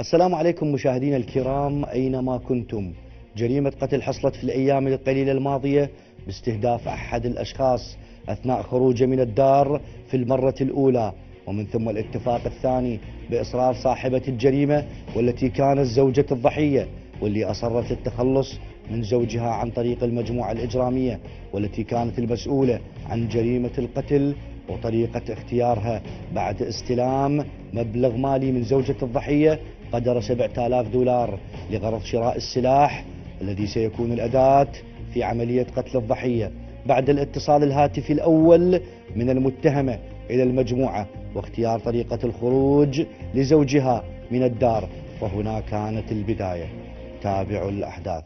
السلام عليكم مشاهدينا الكرام أينما كنتم. جريمة قتل حصلت في الأيام القليلة الماضية باستهداف أحد الأشخاص أثناء خروجه من الدار في المرة الأولى، ومن ثم الاتفاق الثاني بإصرار صاحبة الجريمة والتي كانت زوجة الضحية، واللي أصرت التخلص من زوجها عن طريق المجموعة الإجرامية والتي كانت المسؤولة عن جريمة القتل، وطريقة اختيارها بعد استلام مبلغ مالي من زوجة الضحية قدر $7000 لغرض شراء السلاح الذي سيكون الأداة في عملية قتل الضحية. بعد الاتصال الهاتفي الأول من المتهمة إلى المجموعة واختيار طريقة الخروج لزوجها من الدار، وهنا كانت البداية. تابعوا الأحداث.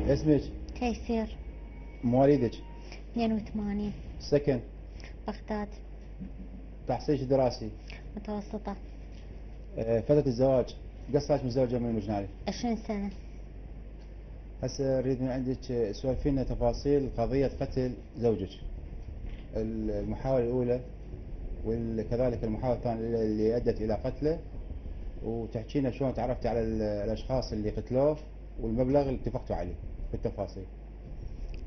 اسمك؟ تيسير. مواليدك؟ 82. سكن؟ بغداد. تحصيلك دراسي؟ متوسطة. فترة الزواج قصرك متزوجة من وش نعرف؟ 20 سنة. هسه نريد من عندك سولفي لنا تفاصيل قضية قتل زوجك، المحاولة الأولى وكذلك المحاولة الثانية اللي أدت إلى قتله، وتحكي لنا شلون تعرفتي على الأشخاص اللي قتلوه والمبلغ اللي اتفقتوا عليه بالتفاصيل.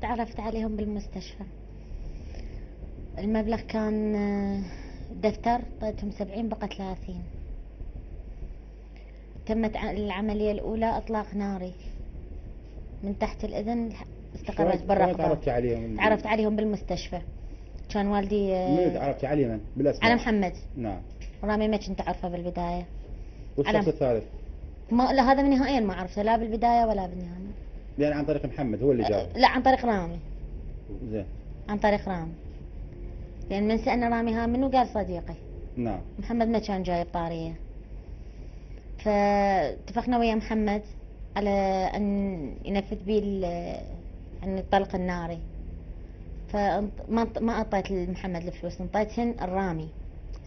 تعرفت عليهم بالمستشفى. المبلغ كان دفتر، طيتهم 70 بقى 30. تمت العملية الأولى إطلاق ناري من تحت الإذن، استقرت برا. تعرفتي عليهم؟ تعرفت عليهم بالمستشفى. كان والدي من تعرفتي عليه من؟ بالأسماء؟ على محمد. نعم. رامي ما كنت أعرفه بالبداية. والشخص الثالث؟ ما لا، هذا نهائيا ما عرفته لا بالبداية ولا بالنهاية. يعني عن طريق محمد هو اللي جاب؟ لا، عن طريق رامي. زين. عن طريق رامي، لأن من سألنا رامي ها منو قال صديقي. نعم. محمد ما كان جايب طارية، فاتفقنا ويا محمد على أن ينفذ بي عن الطلق الناري. فما أعطيت لمحمد الفلوس، انطيتهن الرامي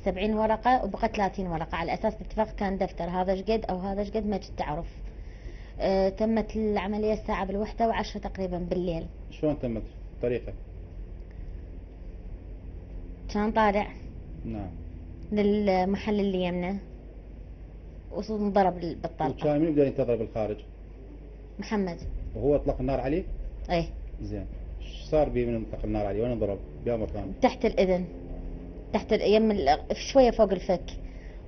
70 ورقة وبقى 30 ورقة، على أساس الاتفاق كان دفتر هذا شقد أو هذا شقد ما كنت أعرف. تمت العملية الساعة 1:10 تقريبا بالليل. شلون تمت الطريقة؟ كان طالع نعم للمحل اللي يمنا وانضرب بالطلقة. وكان مين بدا ينتظر بالخارج؟ محمد. وهو اطلق النار عليه؟ ايه. زين. ايش صار بيه من اطلق النار عليه؟ وين انضرب؟ بأي مكان؟ تحت الإذن، تحت شوية فوق الفك،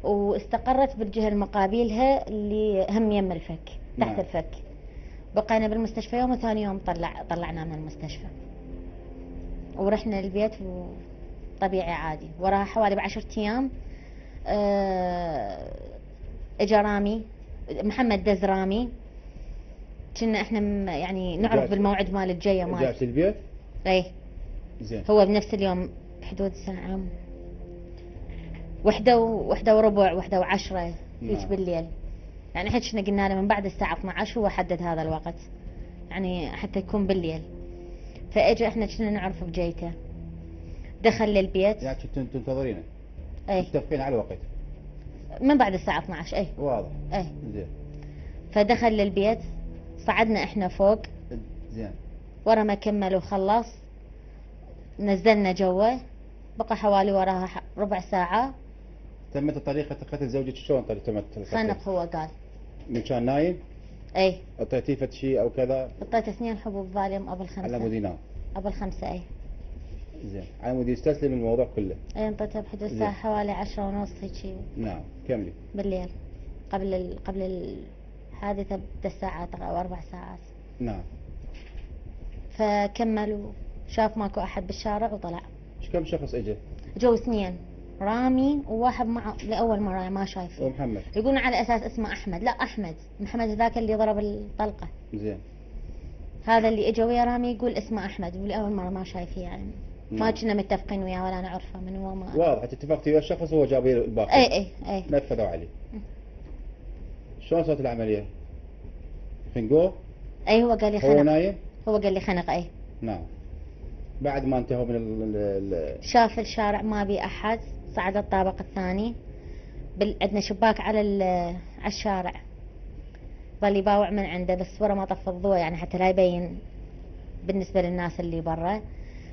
واستقرت بالجهة المقابلها اللي هم يم الفك، تحت نعم. الفك. بقينا بالمستشفى يوم، وثاني يوم طلعنا من المستشفى ورحنا البيت طبيعي عادي. وراها حوالي ب10 أيام اجا رامي، محمد دز رامي. كنا احنا يعني نعرف بالموعد مال الجاية مال. جات البيت؟ ايه. زين. هو بنفس اليوم بحدود الساعة 1:15 1:10 هيك بالليل. يعني احنا كنا قلنا له من بعد الساعة 12، هو حدد هذا الوقت يعني حتى يكون بالليل. فاجا احنا كنا نعرف بجيته، دخل للبيت. يعني كنتوا تنتظرينه؟ ايه. متفقين على الوقت؟ من بعد الساعة 12. ايه. واضح. ايه. زين. فدخل للبيت، صعدنا احنا فوق. زين. ورا ما كمل وخلص نزلنا جوا، بقى حوالي وراها ربع ساعة. تمت طريقة قتل زوجك شلون تمت القتل؟ خنق هو قال. من كان نايم؟ اي. اعطيتيه فد شيء او كذا؟ اعطيته 2 حبوب فاليوم قبل 5. على مود ينام؟ قبل 5. اي. زين. على مود يستسلم الموضوع كله؟ اي. انطيته بحدود الساعة حوالي 10:30 هيك. نعم. كملي. بالليل قبل الحادثة ب3 ساعات او 4 ساعات. نعم. فكمل وشاف ماكو احد بالشارع وطلع. كم شخص اجى؟ جو 2، رامي وواحد معه لأول مرة ما شايفه. ومحمد؟ يقولون على أساس اسمه أحمد. لا، أحمد. محمد ذاك اللي ضرب الطلقة. زين. هذا اللي اجى ويا رامي يقول اسمه أحمد، ولأول مرة ما شايفه يعني. ما كنا متفقين وياه ولا نعرفه من هو. ما واضح اتفقتي ويا الشخص وهو جاب الباقي؟ اي. نفذوا عليه. شلون صارت العملية؟ خنقوه؟ اي. هو قال لي هو نايم؟ هو قال لي خنق. اي نعم. بعد ما انتهوا من شاف الشارع ما بي احد، صعد الطابق الثاني، عندنا شباك على على الشارع، ظل يباوع من عنده بس ورا ما طفى الضوء يعني حتى لا يبين بالنسبة للناس اللي برا.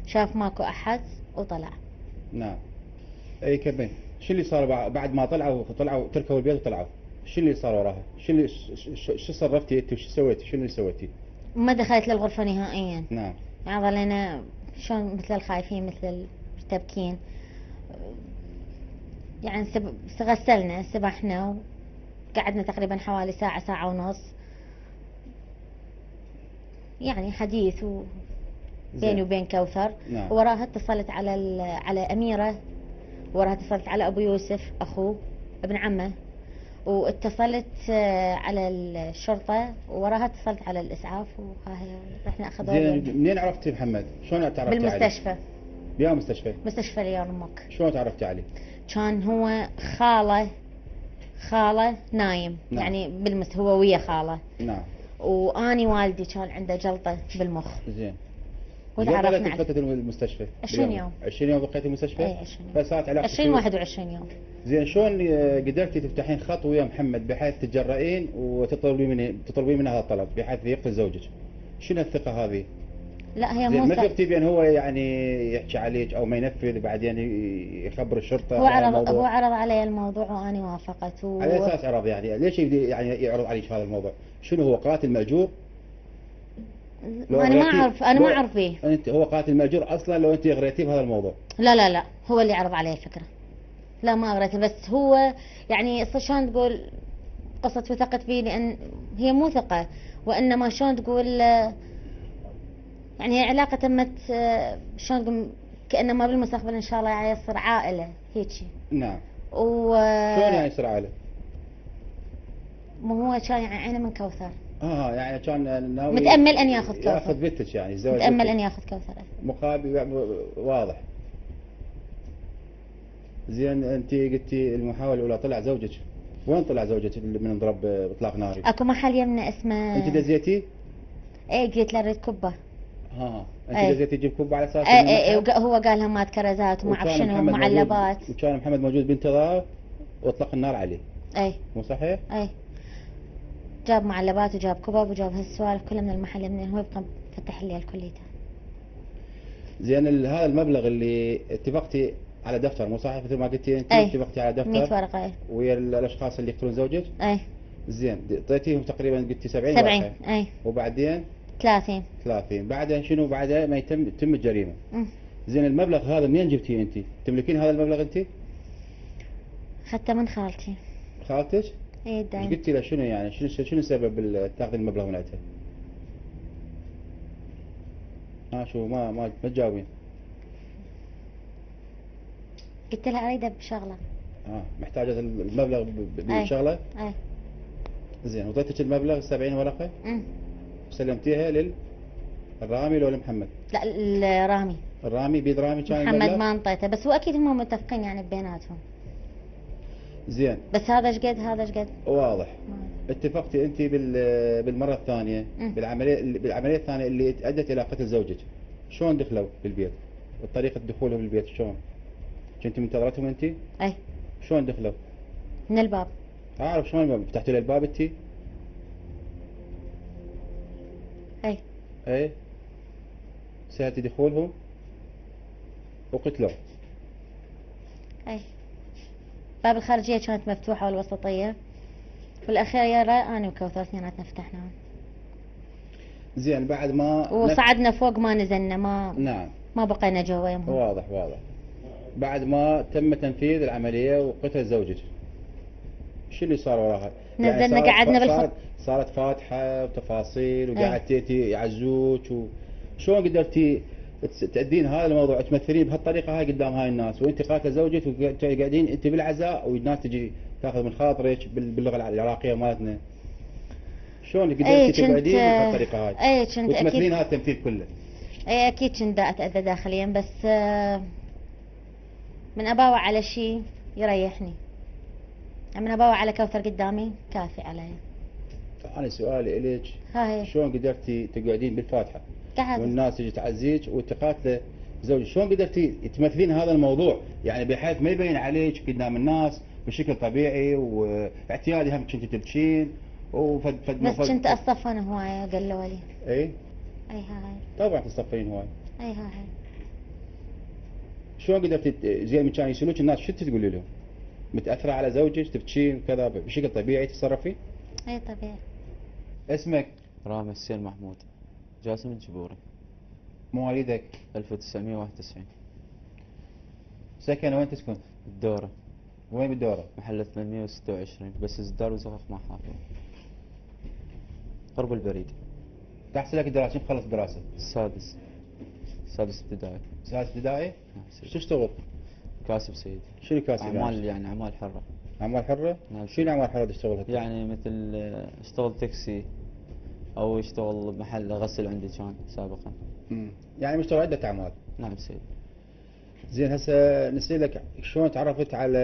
شاف ماكو احد وطلع. نعم. اي كمل. شو اللي صار بعد ما طلعوا تركوا البيت وطلعوا؟ شو اللي صار وراها؟ شو صرفتي انت وش سويتي؟ شو اللي سويتي؟ ما دخلت للغرفة نهائيا. نعم. يعني ظلينا شلون مثل الخايفين مثل المرتبكين. يعني غسلنا سبحنا وقعدنا تقريبا حوالي ساعة ساعة ونص، يعني حديث بيني وبين كوثر. نعم. وراها اتصلت على أميرة، وراها اتصلت على أبو يوسف أخوه ابن عمه، واتصلت على الشرطة، وراها اتصلت على الإسعاف، وهاي رحنا أخذوه. زين منين عرفتي محمد؟ شلون تعرفتي عليه؟ بالمستشفى. بيا مستشفى؟ مستشفى اليرموك. شلون تعرفتي عليه؟ كان هو خاله نايم. نعم. يعني هو ويا خاله. نعم. واني والدي كان عنده جلطة بالمخ. زين. وتعرفنا عليه. فترة المستشفى 20 يوم. 20 يوم بقيتي المستشفى؟ اي 20 يوم. فصارت علاقتك 20 21 يوم. زين شلون قدرتي تفتحين خط ويا محمد بحيث تتجرئين تطلبين منه هذا الطلب بحيث يقتل زوجك؟ شنو الثقة هذه؟ لا هي زين مو ما ثقتي بان هو يعني يحكي عليك او ما ينفذ بعدين يخبر الشرطة؟ هو عرض علي الموضوع واني وافقت على اساس عرض يعني ليش يعني يعرض عليك هذا الموضوع؟ شنو هو قاتل مأجور؟ انا ما اعرف به. انت هو قاتل مأجور اصلا لو انت اغريتيه بهذا الموضوع؟ لا هو اللي عرض علي الفكرة. لا ما اغريته، بس هو يعني شلون تقول قصة وثقت فيه، لان هي مو ثقة وانما شلون تقول يعني هي علاقة تمت شلون تقول كأنما بالمستقبل ان شاء الله يعني يصير عائلة هيجي. نعم. شلون يعني يصير عائلة؟ ما هو كان يعني عينه من كوثر. يعني كان ناوي متأمل ان ياخذ كوثر. ياخذ بنتك يعني الزواج. متأمل ان ياخذ كوثر مقابل واضح. زين انت قلتي المحاولة الاولى طلع زوجك، وين طلع زوجك من انضرب باطلاق ناري؟ اكو محل يمنا اسمه. انت دزيتي؟ اي قلت له اريد كبه. انت دزيتي تجيب كبه على اساس اي هو قال همات كرزات وما اعرف شنو معلبات. وكان محمد موجود بانتظار واطلق النار عليه. اي مو صحيح؟ اي جاب معلبات وجاب كبب وجاب هالسوالف كلها من المحل يمنا، هو يبقى فتح الليل كليته. زين هذا المبلغ اللي اتفقتي على دفتر مو صحيح مثل ما قلتي انت؟ اتفقتي على دفتر 100 ورقه. اي ويا الاشخاص اللي يقتلون زوجك؟ اي. زين اعطيتيهم تقريبا قلتي 70 ورقه. اي. وبعدين 30. بعدها شنو؟ بعدها ما يتم الجريمه. زين المبلغ هذا منين جبتيه انت؟ تملكين هذا المبلغ انت؟ حتى من خالتي. خالتك؟ اي دايم. ايش قلتي له شنو يعني شنو سبب تاخذ المبلغ من عندها؟ شو ما تجاوبين؟ قلت لها اريده بشغله. محتاجه المبلغ بالشغله؟ اي. زين وضيتك المبلغ 70 ورقه؟ سلمتيها للرامي لو لمحمد؟ لا الرامي. الرامي بيد رامي كان محمد ما انطيته، بس هو اكيد هم متفقين يعني بيناتهم. زين بس هذا ايش قد هذا ايش قد؟ واضح. اتفقتي انت بالمره الثانيه بالعمليه الثانيه اللي ادت الى قتل زوجك، شلون دخلوا بالبيت؟ طريقه دخولهم بالبيت شلون؟ كنت منتظرتهم انت؟ اي. شلون دخلوا؟ من الباب. اعرف شلون الباب، فتحتوا له الباب انت؟ اي. سهلتي دخولهم وقتلوا. اي. باب الخارجية كانت مفتوحة والوسطية، والأخيرة أنا وكوثر اثنيناتنا فتحناها. زين بعد ما وصعدنا فوق ما نزلنا نعم ما بقينا جوا يمهم. واضح. بعد ما تم تنفيذ العملية وقتل زوجك، شو اللي صار وراها؟ نزلنا يعني قعدنا صارت فاتحة وتفاصيل وقعدتي يعزوك شلون قدرتي تأدين هذا الموضوع تمثلين بهالطريقة هاي قدام هاي الناس وانت قاتله زوجك وقاعدين انت بالعزاء والناس تجي تاخذ من خاطرك باللغة العراقية مالتنا؟ شلون قدرتي تقعدين بهالطريقة هاي وتمثلين هذا التمثيل كله؟ اي اكيد كنت اتأذى داخليا، بس من اباوع على شيء يريحني، من اباوع على كوثر قدامي كافي علي. انا سؤالي الك، هاي شلون قدرتي تقعدين بالفاتحه قاعد والناس تجي تعزيك وتقاتله زوجك، شلون قدرتي تمثلين هذا الموضوع يعني بحيث ما يبين عليك قدام الناس بشكل طبيعي، واعتيادي هم كنت تبكين بس كنت اصفن هوايه قالوا لي. اي اي هاي طبعا تصفين هواي. اي هاي شلون قدرتي زي ما كانوا يسالوك الناس شو تقولي لهم؟ متاثره على زوجك تبكين كذا بشكل طبيعي تتصرفين؟ اي طبيعي. اسمك؟ رامي حسين محمود، جاسم الجبوري، مواليدك؟ 1991. سكن وين تسكن؟ الدورة، وين بالدوره؟ محل 826 بس ازدار وزغخ ما حافظ، قرب البريد. تحصل لك دراسه، مخلص دراسه؟ سادس ابتدائي. سادس ابتدائي؟ نعم سيدي. شو تشتغل؟ كاسب سيدي. شنو كاسب؟ اعمال يعني اعمال حرة. اعمال حره؟ نعم. شنو اعمال حره تشتغلها؟ يعني مثل اشتغل تاكسي او اشتغل محل غسل عندي كان سابقا. يعني مشتغل عده اعمال. نعم سيدي. زين هسه نسألك شلون تعرفت على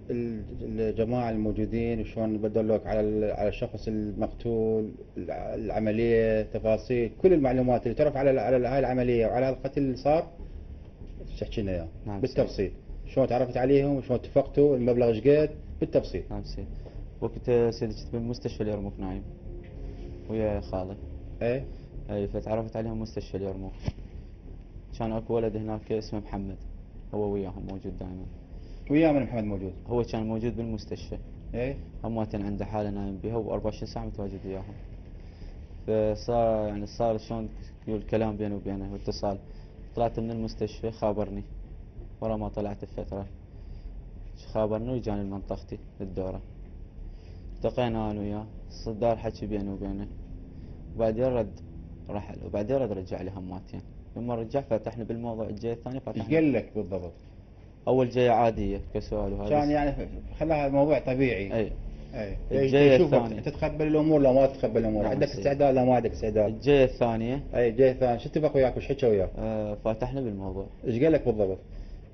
الجماعة الموجودين وشلون بدلوك على الشخص المقتول، العملية، تفاصيل كل المعلومات اللي تعرف على هاي العملية وعلى القتل اللي صار تحكي لنا اياه نعم بالتفصيل. شلون تعرفت عليهم وشلون اتفقتوا، المبلغ ايش قد بالتفصيل. نعم سيدي. وقت سيدي كنت بمستشفى اليرموك نايم ويا خالي. ايه اي فتعرفت عليهم مستشفى اليرموك. كان اكو ولد هناك اسمه محمد، هو وياهم موجود دائما. ويا من محمد موجود؟ هو كان موجود بالمستشفى. ايه همواتن عنده حالة نايم بها و24 ساعة متواجد وياهم. فصار يعني صار شلون يقول كلام بيني وبينه واتصال. طلعت من المستشفى خابرني، ورا ما طلعت بفترة خابرني وجاني لمنطقتي للدورة. التقينا انا وياه، صدار حكي بيني وبينه، وبعدين رد رحل، وبعدين رجع لي هماتين. لما رجع فتحنا بالموضوع الجاي الثاني ايش فتحنا. قال لك بالضبط؟ اول جاية عادية كسؤال وهذا. كان يعني خلاها الموضوع طبيعي. اي. اي الجاية يشوفك الثانية. تتقبل الامور لو ما تتقبل الامور، نعم عندك سيدي. استعداد لا ما عندك استعداد. الجاية الثانية اي جاي ثاني، شو اتفق وياك وش حكى وياك؟ فتحنا بالموضوع. ايش قال لك بالضبط؟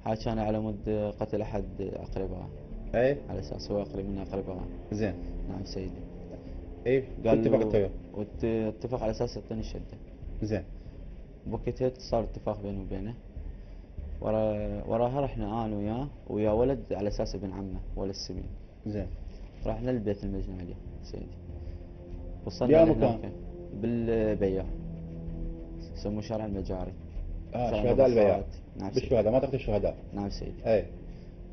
حاكانا على مد قتل احد اقربائه، اي على اساس هو قريب من اقربائه. زين. نعم سيدي. اي قال اتفقت وياه؟ واتفق على اساس يعطيني الشده. زين. بوقتها صار اتفاق بيني وبينه. وراها رحنا انا وياه ويا ولد على اساس ابن عمه ولد السمين. زين. رحنا للبيت المجني عليه سيدي. يا وصلنا مكان؟ هناك بالبياع، يسموه شارع المجاري. شارع شهداء البياع. المبخرات. نعم سيدي. بالشهداء منطقة الشهداء. نعم سيدي. اي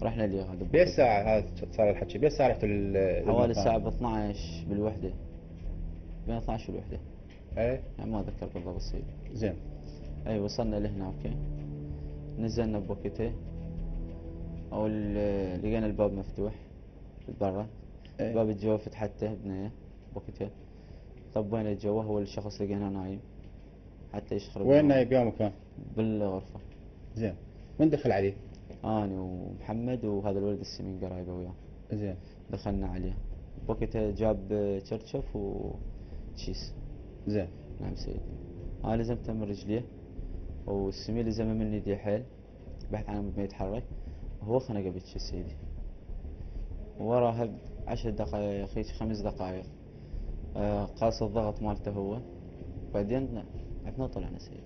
رحنا لي غدا. بأي ساعة هذا صار الحكي؟ بأي ساعة رحتوا حوالي الساعة ب 12 بالوحدة، بين 12 والوحدة، اي يعني ما أذكر بالضبط سيدي. زين. أي وصلنا لهناك، نزلنا بوقته، أو لقينا الباب مفتوح برا. إيه. الباب الجوا فتحته بنية بوقته، طبينا الجوا، هو الشخص لقيناه نايم حتى يشخر. وين نايم يا مكان؟ بالغرفة. زين. من دخل عليه؟ أنا ومحمد وهذا الولد السمين قرايبه وياه. زين. دخلنا عليه بوقته، جاب شرشف وشيس. زين. نعم سيدي. أنا لزمته من رجليه، والسمين لزمه من يديه حيل بحث عنه ما يتحرك، وهو خنقه بيتش سيدي. وراها 10 دقائق أخي 5 دقائق قاس الضغط مالته هو، بعدين عفنا طلعنا سيدي.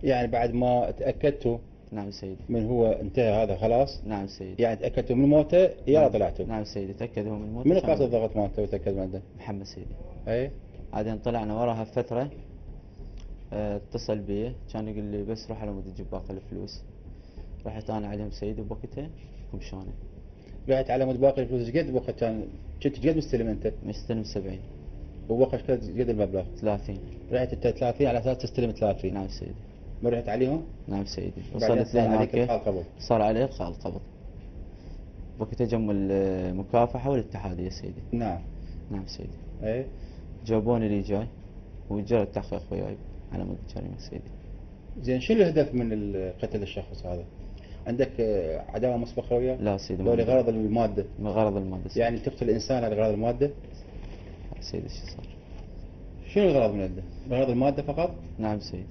يعني بعد ما تأكدتوا نعم سيدي. من هو انتهى هذا خلاص؟ نعم سيدي. يعني تأكدتوا من موته يلا نعم. طلعتوا؟ نعم سيدي. تأكد هو من الموت. من قاس الضغط مالته وتأكد من عنده؟ محمد سيدي. اي بعدين طلعنا وراها فترة، اتصل بي كان يقول لي بس روح على مود تجيب باقي الفلوس. رحت انا عليهم سيدي بوقتها كمشاني. رحت على مود باقي الفلوس ايش قد وقت كان؟ كنت قد مستلم انت؟ مستلم 70. ووقت قد المبلغ؟ 30. رحت انت 30 على اساس تستلم 30؟ نعم سيدي. ما رحت عليهم؟ نعم سيدي. وبعدين وصلت صار عليك لهناك الحال قبل؟ صار عليه القاء القبض. وقتها جم المكافحة والاتحادية سيدي. نعم. نعم سيدي. اي جابوني لي جاي وجرى التحقيق وياي على مود الجريمة سيدي. زين شو الهدف من قتل الشخص هذا؟ عندك عداوة مسبقة وياه؟ لا سيدي. لو لغرض المادة؟ من غرض المادة سيدي. يعني تقتل الإنسان على غرض المادة؟ سيدي شو صار؟ شنو الغرض من عنده؟ غرض المادة فقط؟ نعم سيدي.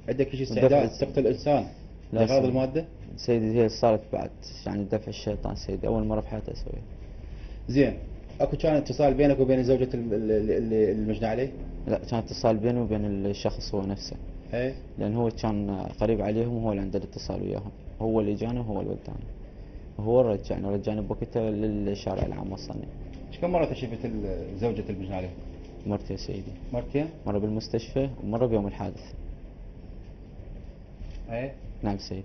عندك شيء استعداد تقتل إنسان لا لغرض سيدي. المادة؟ سيدي هي صارت بعد يعني دفع الشيطان سيدي، أول مرة في حياتي أسويها. زين اكو كان اتصال بينك وبين زوجة المجني عليه؟ لا، كان اتصال بيني وبين الشخص هو نفسه، ايه. لأن هو كان قريب عليهم وهو اللي عنده الاتصال وياهم، هو اللي جاني وهو اللي وداني، وهو رجعني بوقتها للشارع العام وصلني. ايش كم مرة شفت زوجة المجني عليه؟ مرتين سيدي، مرتين؟ مرة بالمستشفى ومرة بيوم الحادث. ايه. نعم سيدي.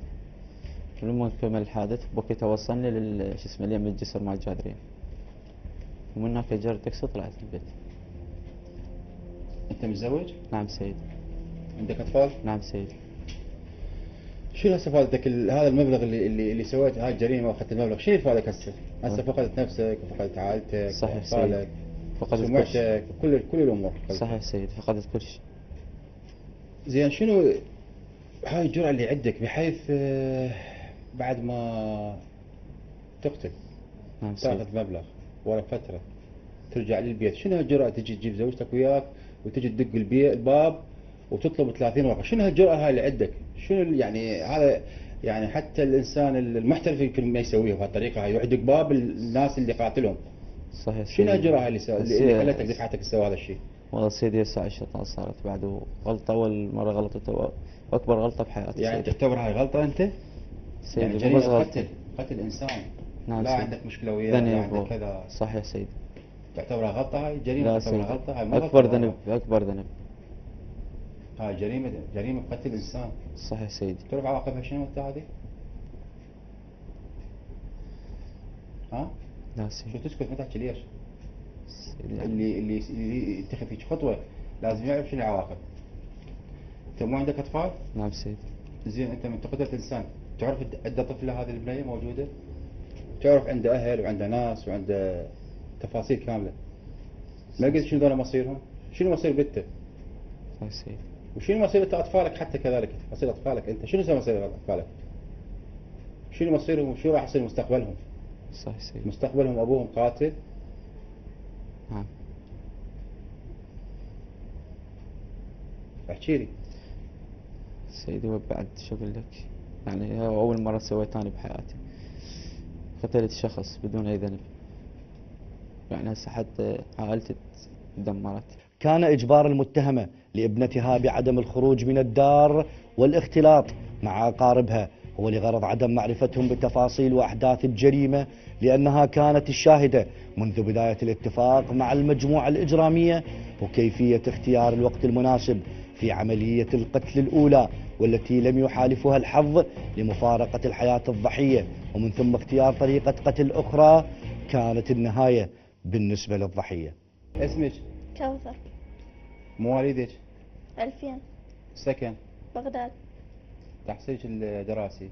ولما كمل الحادث بوقتها وصلني شو اسمه اليم الجسر مال الجادرية، ومن هناك جرت تاكسي وطلعت البيت. انت متزوج؟ نعم سيدي. عندك اطفال؟ نعم سيدي. شنو هسه فادتك هذا المبلغ اللي سويت هاي الجريمه واخذت المبلغ، شنو فادك هسه؟ هسه فقدت نفسك وفقدت عائلتك صحيح واطفالك، فقدت كل شيء. سمعتك، كل الامور. صحيح سيدي، فقدت كل شيء. زين، شنو هاي الجرعه اللي عندك بحيث بعد ما تقتل نعم سيدي. تاخذ مبلغ ورا فتره ترجع للبيت، شنو هالجرأة تجي تجيب زوجتك وياك وتجي تدق الباب وتطلب 30 ورقة؟ شنو هالجرأة هاي اللي عندك؟ شنو يعني هذا؟ يعني حتى الإنسان المحترف يمكن ما يسويه بهالطريقة هاي، يروح يدق باب الناس اللي قاتلهم. صحيح شنو سيدي. هالجرأة هاي اللي خلتك دفعتك تسوي هذا الشيء؟ والله سيدي هسه 10 صارت بعد غلطة، أول مرة غلطته وأكبر غلطة بحياتي. يعني سيدي. تعتبر هاي غلطة أنت؟ يعني سيدي مو جريمة بس غلطة. قتل إنسان. نعم لا سيدي. عندك مشكلة وياه، لا عندك كذا. صحيح سيدي. تعتبرها غلطة هاي جريمة؟ لا تعتبرها سيدي، غلطة هاي؟ مو أكبر غلطة. ذنب، أكبر ذنب. هاي جريمة قتل إنسان. صحيح سيدي. تعرف عواقبها شنو انت هذه؟ ها؟ لا شو سيدي. تسكت ما تحكي ليش؟ سيدي. اللي يتخذ فيك خطوة لازم يعرف شنو العواقب. انت مو عندك اطفال؟ نعم سيدي. زين، انت من قتلت انسان تعرف عنده طفلة هذه البنية موجودة؟ تعرف عنده اهل وعنده ناس وعنده تفاصيل كاملة. ما قلت شنو ذولا مصيرهم؟ شنو مصير بنته؟ صحيح سيدي. وشنو مصير اطفالك حتى كذلك، تفاصيل اطفالك انت شنو سوى مصير اطفالك؟ شنو مصيرهم وشو راح يصير مستقبلهم؟ صحيح سيدي. مستقبلهم ابوهم قاتل. نعم. احكي لي. سيدي وبعد شو أقول لك، يعني هو أول مرة سويت أنا بحياتي، قتلت شخص بدون أي ذنب، يعني هسه حتى عائلتي تدمرت. كان إجبار المتهمة لابنتها بعدم الخروج من الدار والاختلاط مع أقاربها هو لغرض عدم معرفتهم بتفاصيل وأحداث الجريمة، لأنها كانت الشاهدة منذ بداية الاتفاق مع المجموعة الإجرامية وكيفية اختيار الوقت المناسب في عملية القتل الأولى، والتي لم يحالفها الحظ لمفارقة الحياة الضحية، ومن ثم اختيار طريقة قتل أخرى كانت النهاية بالنسبة للضحية. اسمك؟ كوثر. مواليدك؟ 2000. سكن؟ بغداد. تحصيلك الدراسي؟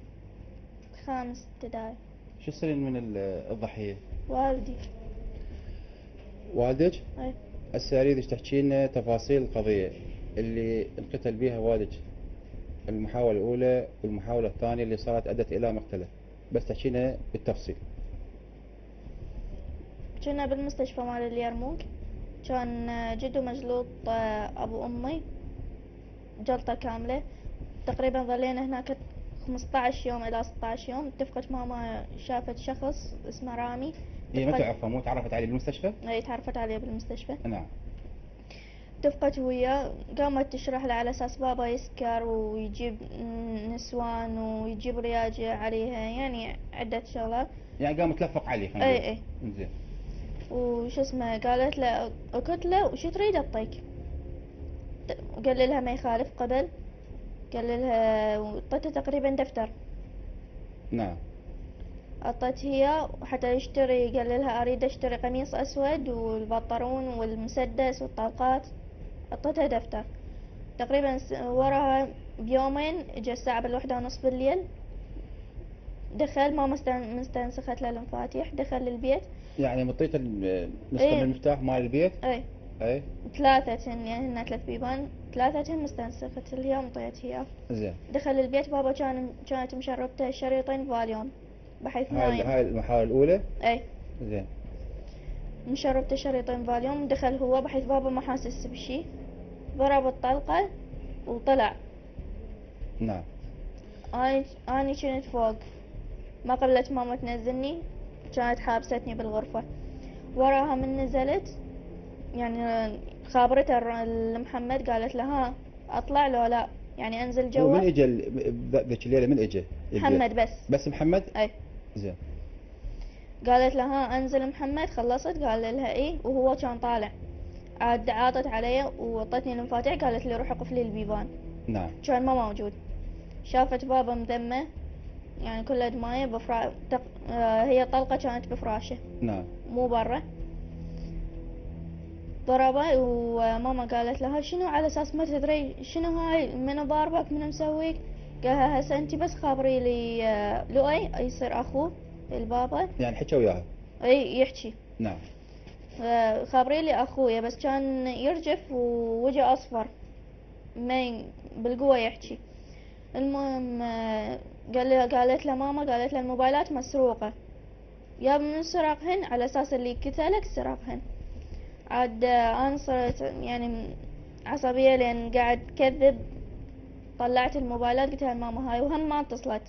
5 ابتدائي. شو تصيرين من الضحية؟ والدي. والدك؟ اي. هسه اريدك تحكي لنا تفاصيل القضية اللي انقتل بها والدك، المحاولة الأولى والمحاولة الثانية اللي صارت أدت إلى مقتله، بس تحكي لنا بالتفصيل. كنا بالمستشفى مال اليرموك، كان جدو مجلوط أبو أمي جلطة كاملة. تقريبا ظلينا هناك 15 يوم إلى 16 يوم. اتفقت ماما شافت شخص اسمه رامي. هي ما تعرفه، مو تعرفت عليه بالمستشفى؟ اي، تعرفت عليه بالمستشفى. نعم. اتفقت وياه، قامت تشرح له على اساس بابا يسكر ويجيب نسوان ويجيب رياجة عليها، يعني عدة شغلات. يعني قام تلفق عليه خلينا اي نقول. اي. زين. وش اسمه، قالت له قلت له وش تريد اعطيك؟ قال لها ما يخالف قبل. قال لها وعطيته تقريبا دفتر. نعم. عطت هي حتى يشتري، قال لها اريد اشتري قميص اسود والبنطلون والمسدس والطلقات. عطتها دفتر. تقريبا وراها بيومين اجى الساعة ب1:30 بالليل. دخل، ماما مستنسخت له المفاتيح، دخل للبيت. يعني مطيت نسخة إيه. من المفتاح مال البيت؟ اي. اي. 3 يعني هن 3 بيبان، 3 مستنسخت لي مطيت هي. زين. دخل البيت، بابا كانت مشربته شريطين فاليوم بحيث نايم. هاي المحاولة الأولى؟ اي. زين. مشربته شريطين فاليوم. دخل هو بحيث بابا ما حاسس بشي، ضرب الطلقة وطلع. نعم. اني كنت فوق، ما قبلت ماما تنزلني، كانت حابستني بالغرفة. وراها من نزلت يعني خابرته محمد قالت له ها اطلع لو لا، يعني انزل هو جوا. من اجى ذيك الليله من اجى؟ محمد بس محمد؟ اي. زين. قالت له ها انزل محمد، خلصت قال لها ايه، وهو كان طالع. عاد عاطت علي وعطتني المفاتيح، قالت لي روح اقف لي البيبان. نعم. كان ما موجود. شافت بابا مذمه يعني كله دمايه هي طلقة كانت بفراشه نعم. مو برا. ضربه وماما قالت لها شنو على اساس ما تدري شنو هاي، من ضاربك من مسويك؟ قالها هسه انت بس خابري لي لؤي يصير اخوه البابا. يعني حكى وياها؟ اي يحكي. نعم. خابري لي اخويا بس كان يرجف ووجه اصفر ما بالقوة يحكي. المهم قالت له ماما، قالت له الموبايلات مسروقة، يا من سرقهن على اساس اللي قتلك سرقهن. عاد انا صرت يعني عصبية لان قاعد تكذب. طلعت الموبايلات قلت لها ماما هاي، وهم ما اتصلت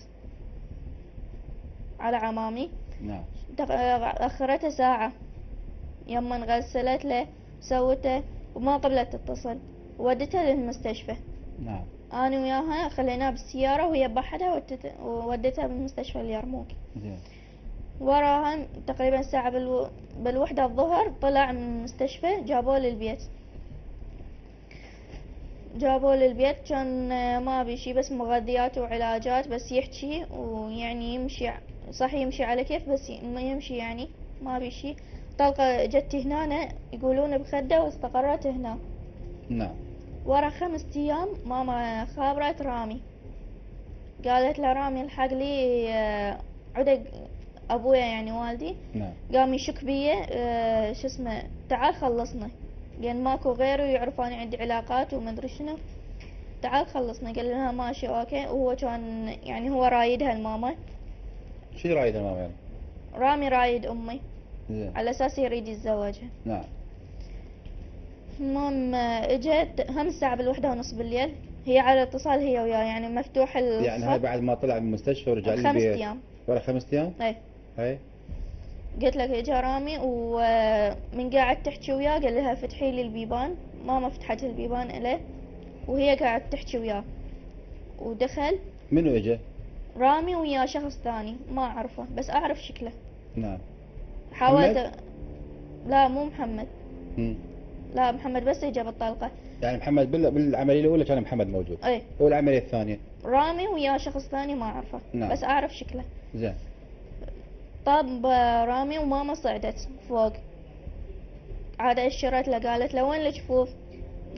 على عمامي. نعم. اخرتها ساعة يما غسلت له سوته وما قبلت تتصل، ودتها للمستشفى. نعم. انا وياها خليناها بالسيارة وهي بحدها وودتها بالمستشفى اليرموك. زين. وراها تقريبا ساعة بالوحدة الظهر طلع من المستشفى، جابوه للبيت. كان ما بيشي بس مغذيات وعلاجات بس يحكي ويعني يمشي صح، يمشي على كيف بس ما يمشي يعني ما بيشي. طلقة جت هنا يقولون بخده واستقرت هنا. نعم. ورا 5 أيام ماما خابرت رامي، قالت له رامي الحق لي عدق ابويا يعني والدي. نعم. قام يشك بيه شو اسمه تعال خلصنا، لان ماكو غيره يعرف اني عندي علاقات وما ادري شنو، تعال خلصنا. قال لها ماشي اوكي. وهو كان يعني هو رايدها الماما. شو رايد الماما يعني؟ رامي رايد امي زين. على اساس يريد يتزوجها. نعم. المهم اجت هم الساعة بالوحدة ونص بالليل، هي على اتصال هي وياه يعني مفتوح الخط. يعني هاي بعد ما طلع من المستشفى ورجع 5 للبيت؟ أيام. ورا 5 ايام؟ اي. هاي. قلت لك اجا رامي ومن قاعد تحكي وياه قال لها فتحي لي البيبان. ماما فتحت البيبان له وهي قاعد تحكي وياه. ودخل. منو اجى؟ رامي وياه شخص ثاني ما اعرفه بس اعرف شكله. نعم. حاولت. لا مو محمد. مم. لا محمد بس اجى بالطلقة. يعني محمد بالعملية الأولى كان محمد موجود؟ اي. والعملية الثانية؟ رامي وياه شخص ثاني ما اعرفه. نعم. بس اعرف شكله. زين. طب رامي وماما صعدت فوق. عاد اشرت له قالت له وين الجفوف؟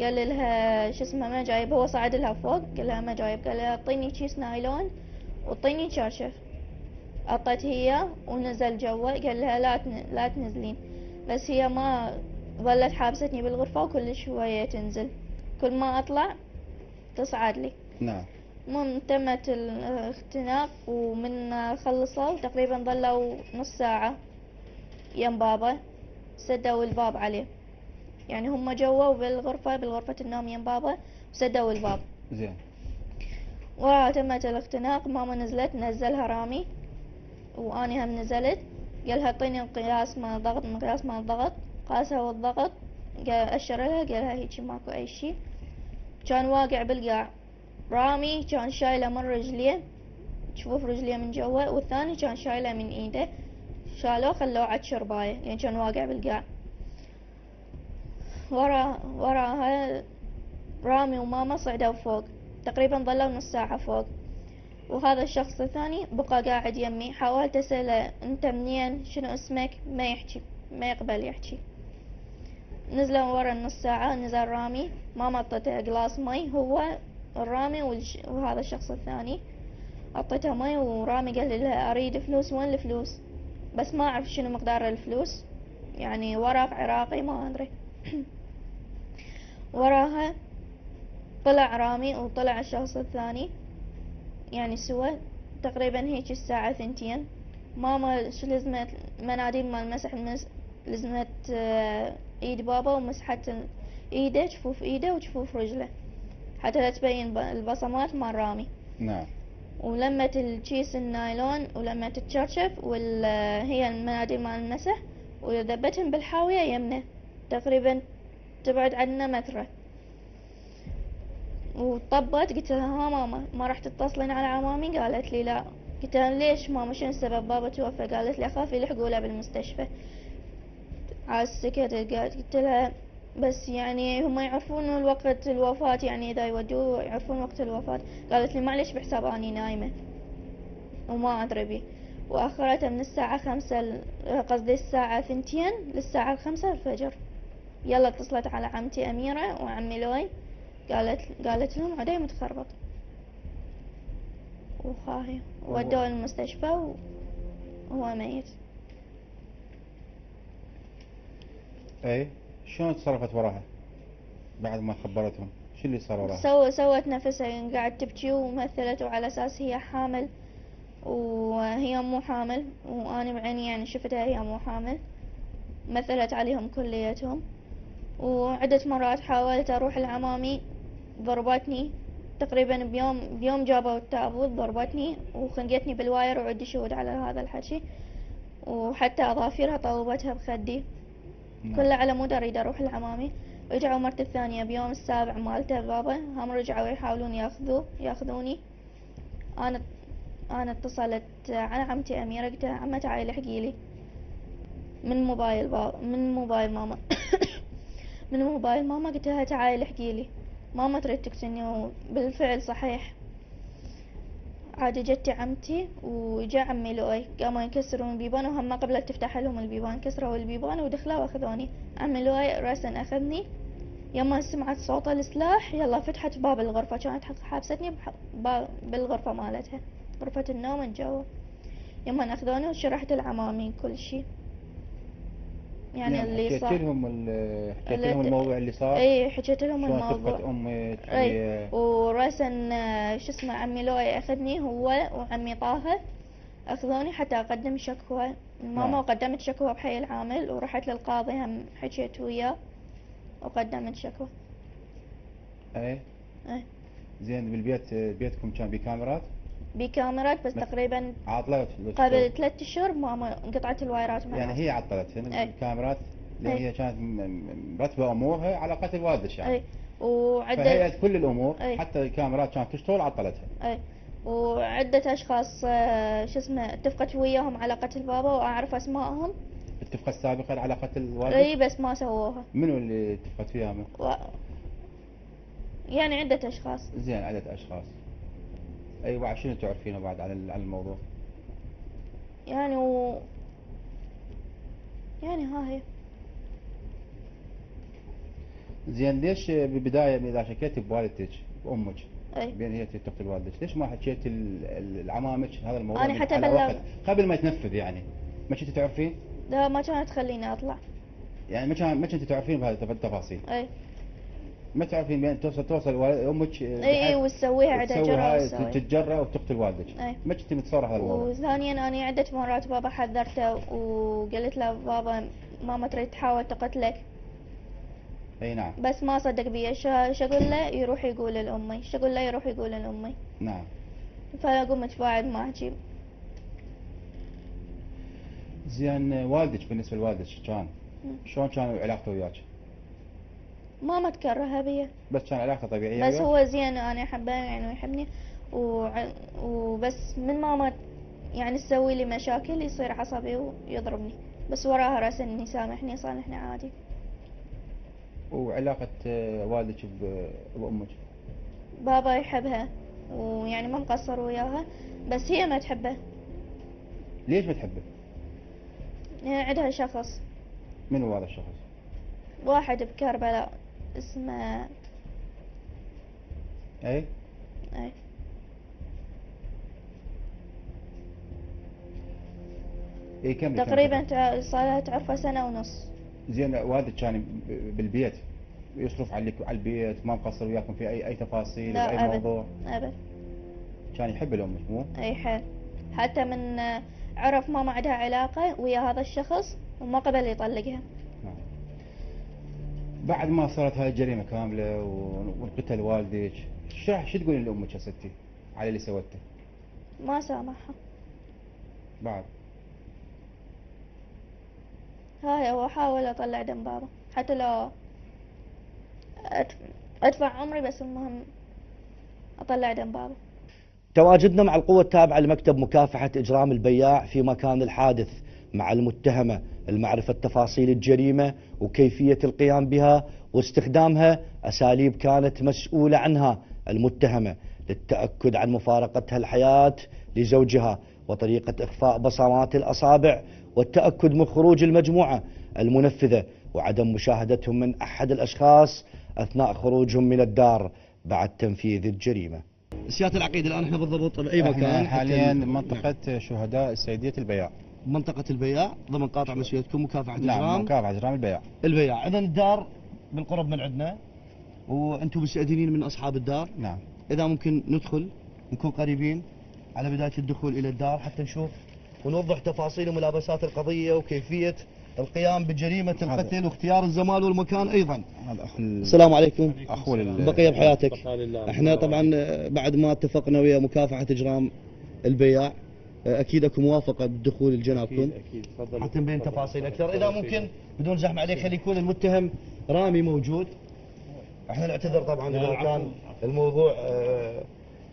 قال لها شو اسمه ما جايب. هو صعد لها فوق قال لها ما جايب. قال لها اعطيني كيس نايلون واعطيني شرشف. اعطت هي ونزل جوا. قال لها لا تنزلين. بس هي ما ظلت حابستني بالغرفة وكل شوية تنزل، كل ما اطلع تصعد لي. نعم. المهم تمت الاختناق ومن خلصوا تقريبا ظلوا نص ساعة يم بابا. سدوا الباب عليه يعني هم جوا بالغرفة النوم يم بابا وسدوا الباب. زين. وتمت الاختناق. ماما نزلت نزلها رامي واني هم نزلت. قالها اعطيني القياس مال الضغط. مقياس مال الضغط قاسها والضغط اشر لها قالها هيجي ماكو اي شي. كان واقع بالقاع. رامي كان شايله من رجليه، تشوف رجليه من جوا، والثاني كان شايله من ايده. شالوه خلوه عد شربايه يعني كان واقع بالقاع. وراها رامي وماما صعدوا فوق. تقريبا ظلوا نص ساعة فوق. وهذا الشخص الثاني بقى قاعد يمي. حاولت اسأله انت منين شنو اسمك، ما يحكي ما يقبل يحكي. نزلوا ورا النص ساعة. نزل رامي. ماما اعطته قلاص مي هو الرامي وهذا الشخص الثاني. اعطيته مي ورامي قال لها اريد فلوس. وين الفلوس؟ بس ما اعرف شنو مقدار الفلوس يعني ورق عراقي ما ادري. وراها طلع رامي وطلع الشخص الثاني يعني سوا تقريبا هيك الساعة 2. ماما شو لزمت مناديل مال مسح لزمت ايد بابا ومسحت ايده جفوف ايده وجفوف رجله حتى لا تبين البصمات مال رامي. نعم. ولمت الكيس النايلون ولمت الشرشف هي المناديل مال المسح وذبتهم بالحاوية يمنا تقريبا تبعد عنا متر. وطبت قلت لها ها ماما ما راح تتصلين على عمامي؟ قالت لي لا. قلت لها ليش ماما شنو السبب؟ بابا توفى. قالت لي اخاف يلحقوا له بالمستشفى. على السكت قلت لها بس يعني هم يعرفون الوقت الوفاة، يعني اذا يودوه يعرفون وقت الوفاة. قالت لي معلش بحساب اني نايمة وما ادري بيه. واخرتها من الساعة 5 قصدي الساعة 2 للساعة 5 الفجر. يلا اتصلت على عمتي أميرة وعمي لوي، قالت لهم عدي متخربط وخاهي، ودوه المستشفى وهو ميت. اي شلون تصرفت وراها بعد ما خبرتهم؟ شو اللي صار وراها؟ سوت نفسها قاعد تبكي ومثلت وعلى اساس هي حامل وهي مو حامل، وانا بعيني يعني شفتها هي مو حامل. مثلت عليهم كليتهم. وعدة مرات حاولت اروح لعمامي ضربتني تقريبا بيوم جابوا التابوت ضربتني وخنقتني بالواير وعندي شهود على هذا الحكي. وحتى اظافيرها طوبتها بخدي. كله على مود اريد اروح لعمامي. رجعوا مرة الثانية بيوم السابع مالته بابا هم رجعوا يحاولون ياخذوني. انا اتصلت على عمتي اميرة قلت لها عمة تعالي لحقيلي من موبايل من موبايل ماما من موبايل ماما قلت لها تعالي لحقيلي. ماما تريد تقتلني وبالفعل صحيح. عاد جتي عمتي وجاء عمي لؤي قاموا يكسرون البيبان وهم ما قبلت تفتح لهم البيبان. كسروا البيبان ودخلوا واخذوني. عمي لؤي راسا اخذني. يما سمعت صوت السلاح يلا فتحت باب الغرفة. كانت حابستني بالغرفة مالتها غرفة النوم من جوا. يما اخذوني وشرحت العمامي كل شيء يعني اللي صار. حكيت لهم الموضوع اللي صار. اي حكيت لهم شلون الموضوع. طفت امك. اي وراسا شو اسمه عمي لؤي اخذني هو وعمي طه اخذوني حتى اقدم شكوى ماما. وقدمت شكوى بحي العامل ورحت للقاضي هم حكيت وياه وقدمت شكوى. اي زين بالبيت بيتكم كان بكاميرات؟ بكاميرات بس تقريبا عطلت قبل 3 اشهر ماما انقطعت الوايرات معها. يعني هي عطلتها الكاميرات لان هي كانت مرتبه امورها على قتل والدش يعني. فهيئت كل الامور حتى الكاميرات كانت تشتغل عطلتها. وعدة اشخاص شو اسمه اتفقت وياهم على قتل بابا واعرف اسمائهم. اتفقت سابقا على قتل والدك؟ اي بس ما سووها. منو اللي اتفقت وياهم؟ يعني عدة اشخاص. زين عدة اشخاص. ايوه شنو تعرفينه بعد عن الموضوع؟ يعني يعني ها هي. زين ليش بالبداية اذا شكيتي بوالدتك بامك أي. بين هي تقتل والدك ليش ما حكيت العمامك هذا الموضوع انا حتى على وقت قبل ما يتنفذ يعني؟ ما كنت تعرفين؟ لا ما كانت تخليني اطلع. يعني ما كنت تعرفين بهذه التفاصيل؟ اي ما تعرفين بين توصل امك اي وتسويها عدة جرائم تتجرأ وتقتل والدك. ما كنت متصوره هذا الموضوع. وثانيا انا عدة مرات بابا حذرته وقلت له بابا ماما تريد تحاول تقتلك. اي نعم. بس ما صدق بي. شو اقول له يروح يقول لامي. شو اقول له يروح يقول لامي. نعم. فقمت بعد ما احكي. زين والدك بالنسبه لوالدك كان شلون كان علاقته وياك؟ ما تكرهها بي. بس كان علاقته طبيعيه بس هو زين انا احبه يعني ويحبني وبس من ماما يعني تسوي لي مشاكل يصير عصبي ويضربني. بس وراها راسا اني يسامحني يصالحني عادي. وعلاقة والدك بأمك؟ بابا يحبها ويعني ما مقصر وياها بس هي ما تحبه. ليش ما تحبه؟ يعني عندها شخص. من هو هذا الشخص؟ واحد بكربلاء اسمه اي كم تقريبا صار تعرفه 1.5 سنة. زين والدك كان بالبيت يصرف عليك على البيت ما مقصر وياكم في اي تفاصيل لا اي موضوع؟ ابد. كان يحب الامك مو؟ اي حيل. حتى من عرف ماما عندها علاقة ويا هذا الشخص وما قبل يطلقها. بعد ما صارت هاي الجريمة كاملة وانقتل والدك شو تقولين لأمك يا ستي على اللي سوته؟ ما سامحها. بعد هاي هو أحاول أطلع دم بابا حتى لو أدفع عمري، بس المهم أطلع دم بابا. تواجدنا مع القوة التابعة لمكتب مكافحة إجرام البياع في مكان الحادث مع المتهمة لمعرفة تفاصيل الجريمة وكيفية القيام بها واستخدامها أساليب كانت مسؤولة عنها المتهمة للتأكد عن مفارقتها الحياة لزوجها، وطريقة إخفاء بصمات الأصابع، والتأكد من خروج المجموعة المنفذة وعدم مشاهدتهم من أحد الأشخاص أثناء خروجهم من الدار بعد تنفيذ الجريمة. سيادة العقيد، الآن احنا بالضبط بأي احنا مكان؟ حاليا منطقة شهداء السيدية البياع. منطقة البياع ضمن قاطع مسؤوليتكم مكافحة نعم، إجرام مكافحة إجرام البياع. البياع. إذا الدار بالقرب من عندنا وأنتم مستأذنين من أصحاب الدار. نعم. إذا ممكن ندخل نكون قريبين على بداية الدخول إلى الدار حتى نشوف ونوضح تفاصيل وملابسات القضية وكيفية القيام بجريمة القتل واختيار الزمان والمكان أيضا. هذا أخ السلام عليكم. أخو بقية بحياتك. احنا طبعا بعد ما اتفقنا ويا مكافحة إجرام البياع أكيد أكو موافقة بدخول لجنابكم. أكيد تفضل. حتى نبين تفاصيل أكثر. إذا ممكن بدون زحمة عليك خلي يكون المتهم رامي موجود. احنا نعتذر طبعا إذا كان الموضوع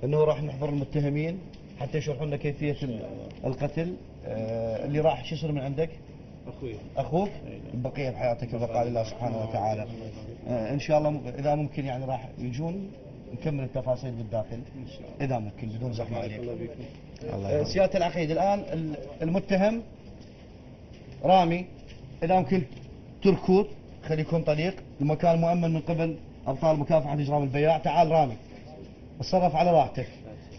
أنه راح نحضر المتهمين حتى يشرحوا لنا كيفية القتل. اللي راح شو يصير من عندك؟ أخوك بقية بحياتك البقاء لله سبحانه وتعالى. إن شاء الله إذا ممكن يعني راح يجون نكمل التفاصيل بالداخل إذا ممكن بدون زحمة عليك. سيادة العقيد، الآن المتهم رامي إذا ممكن تركض خلي يكون طليق، المكان مؤمن من قبل أبطال مكافحة إجرام البياع. تعال رامي اتصرف على راحتك،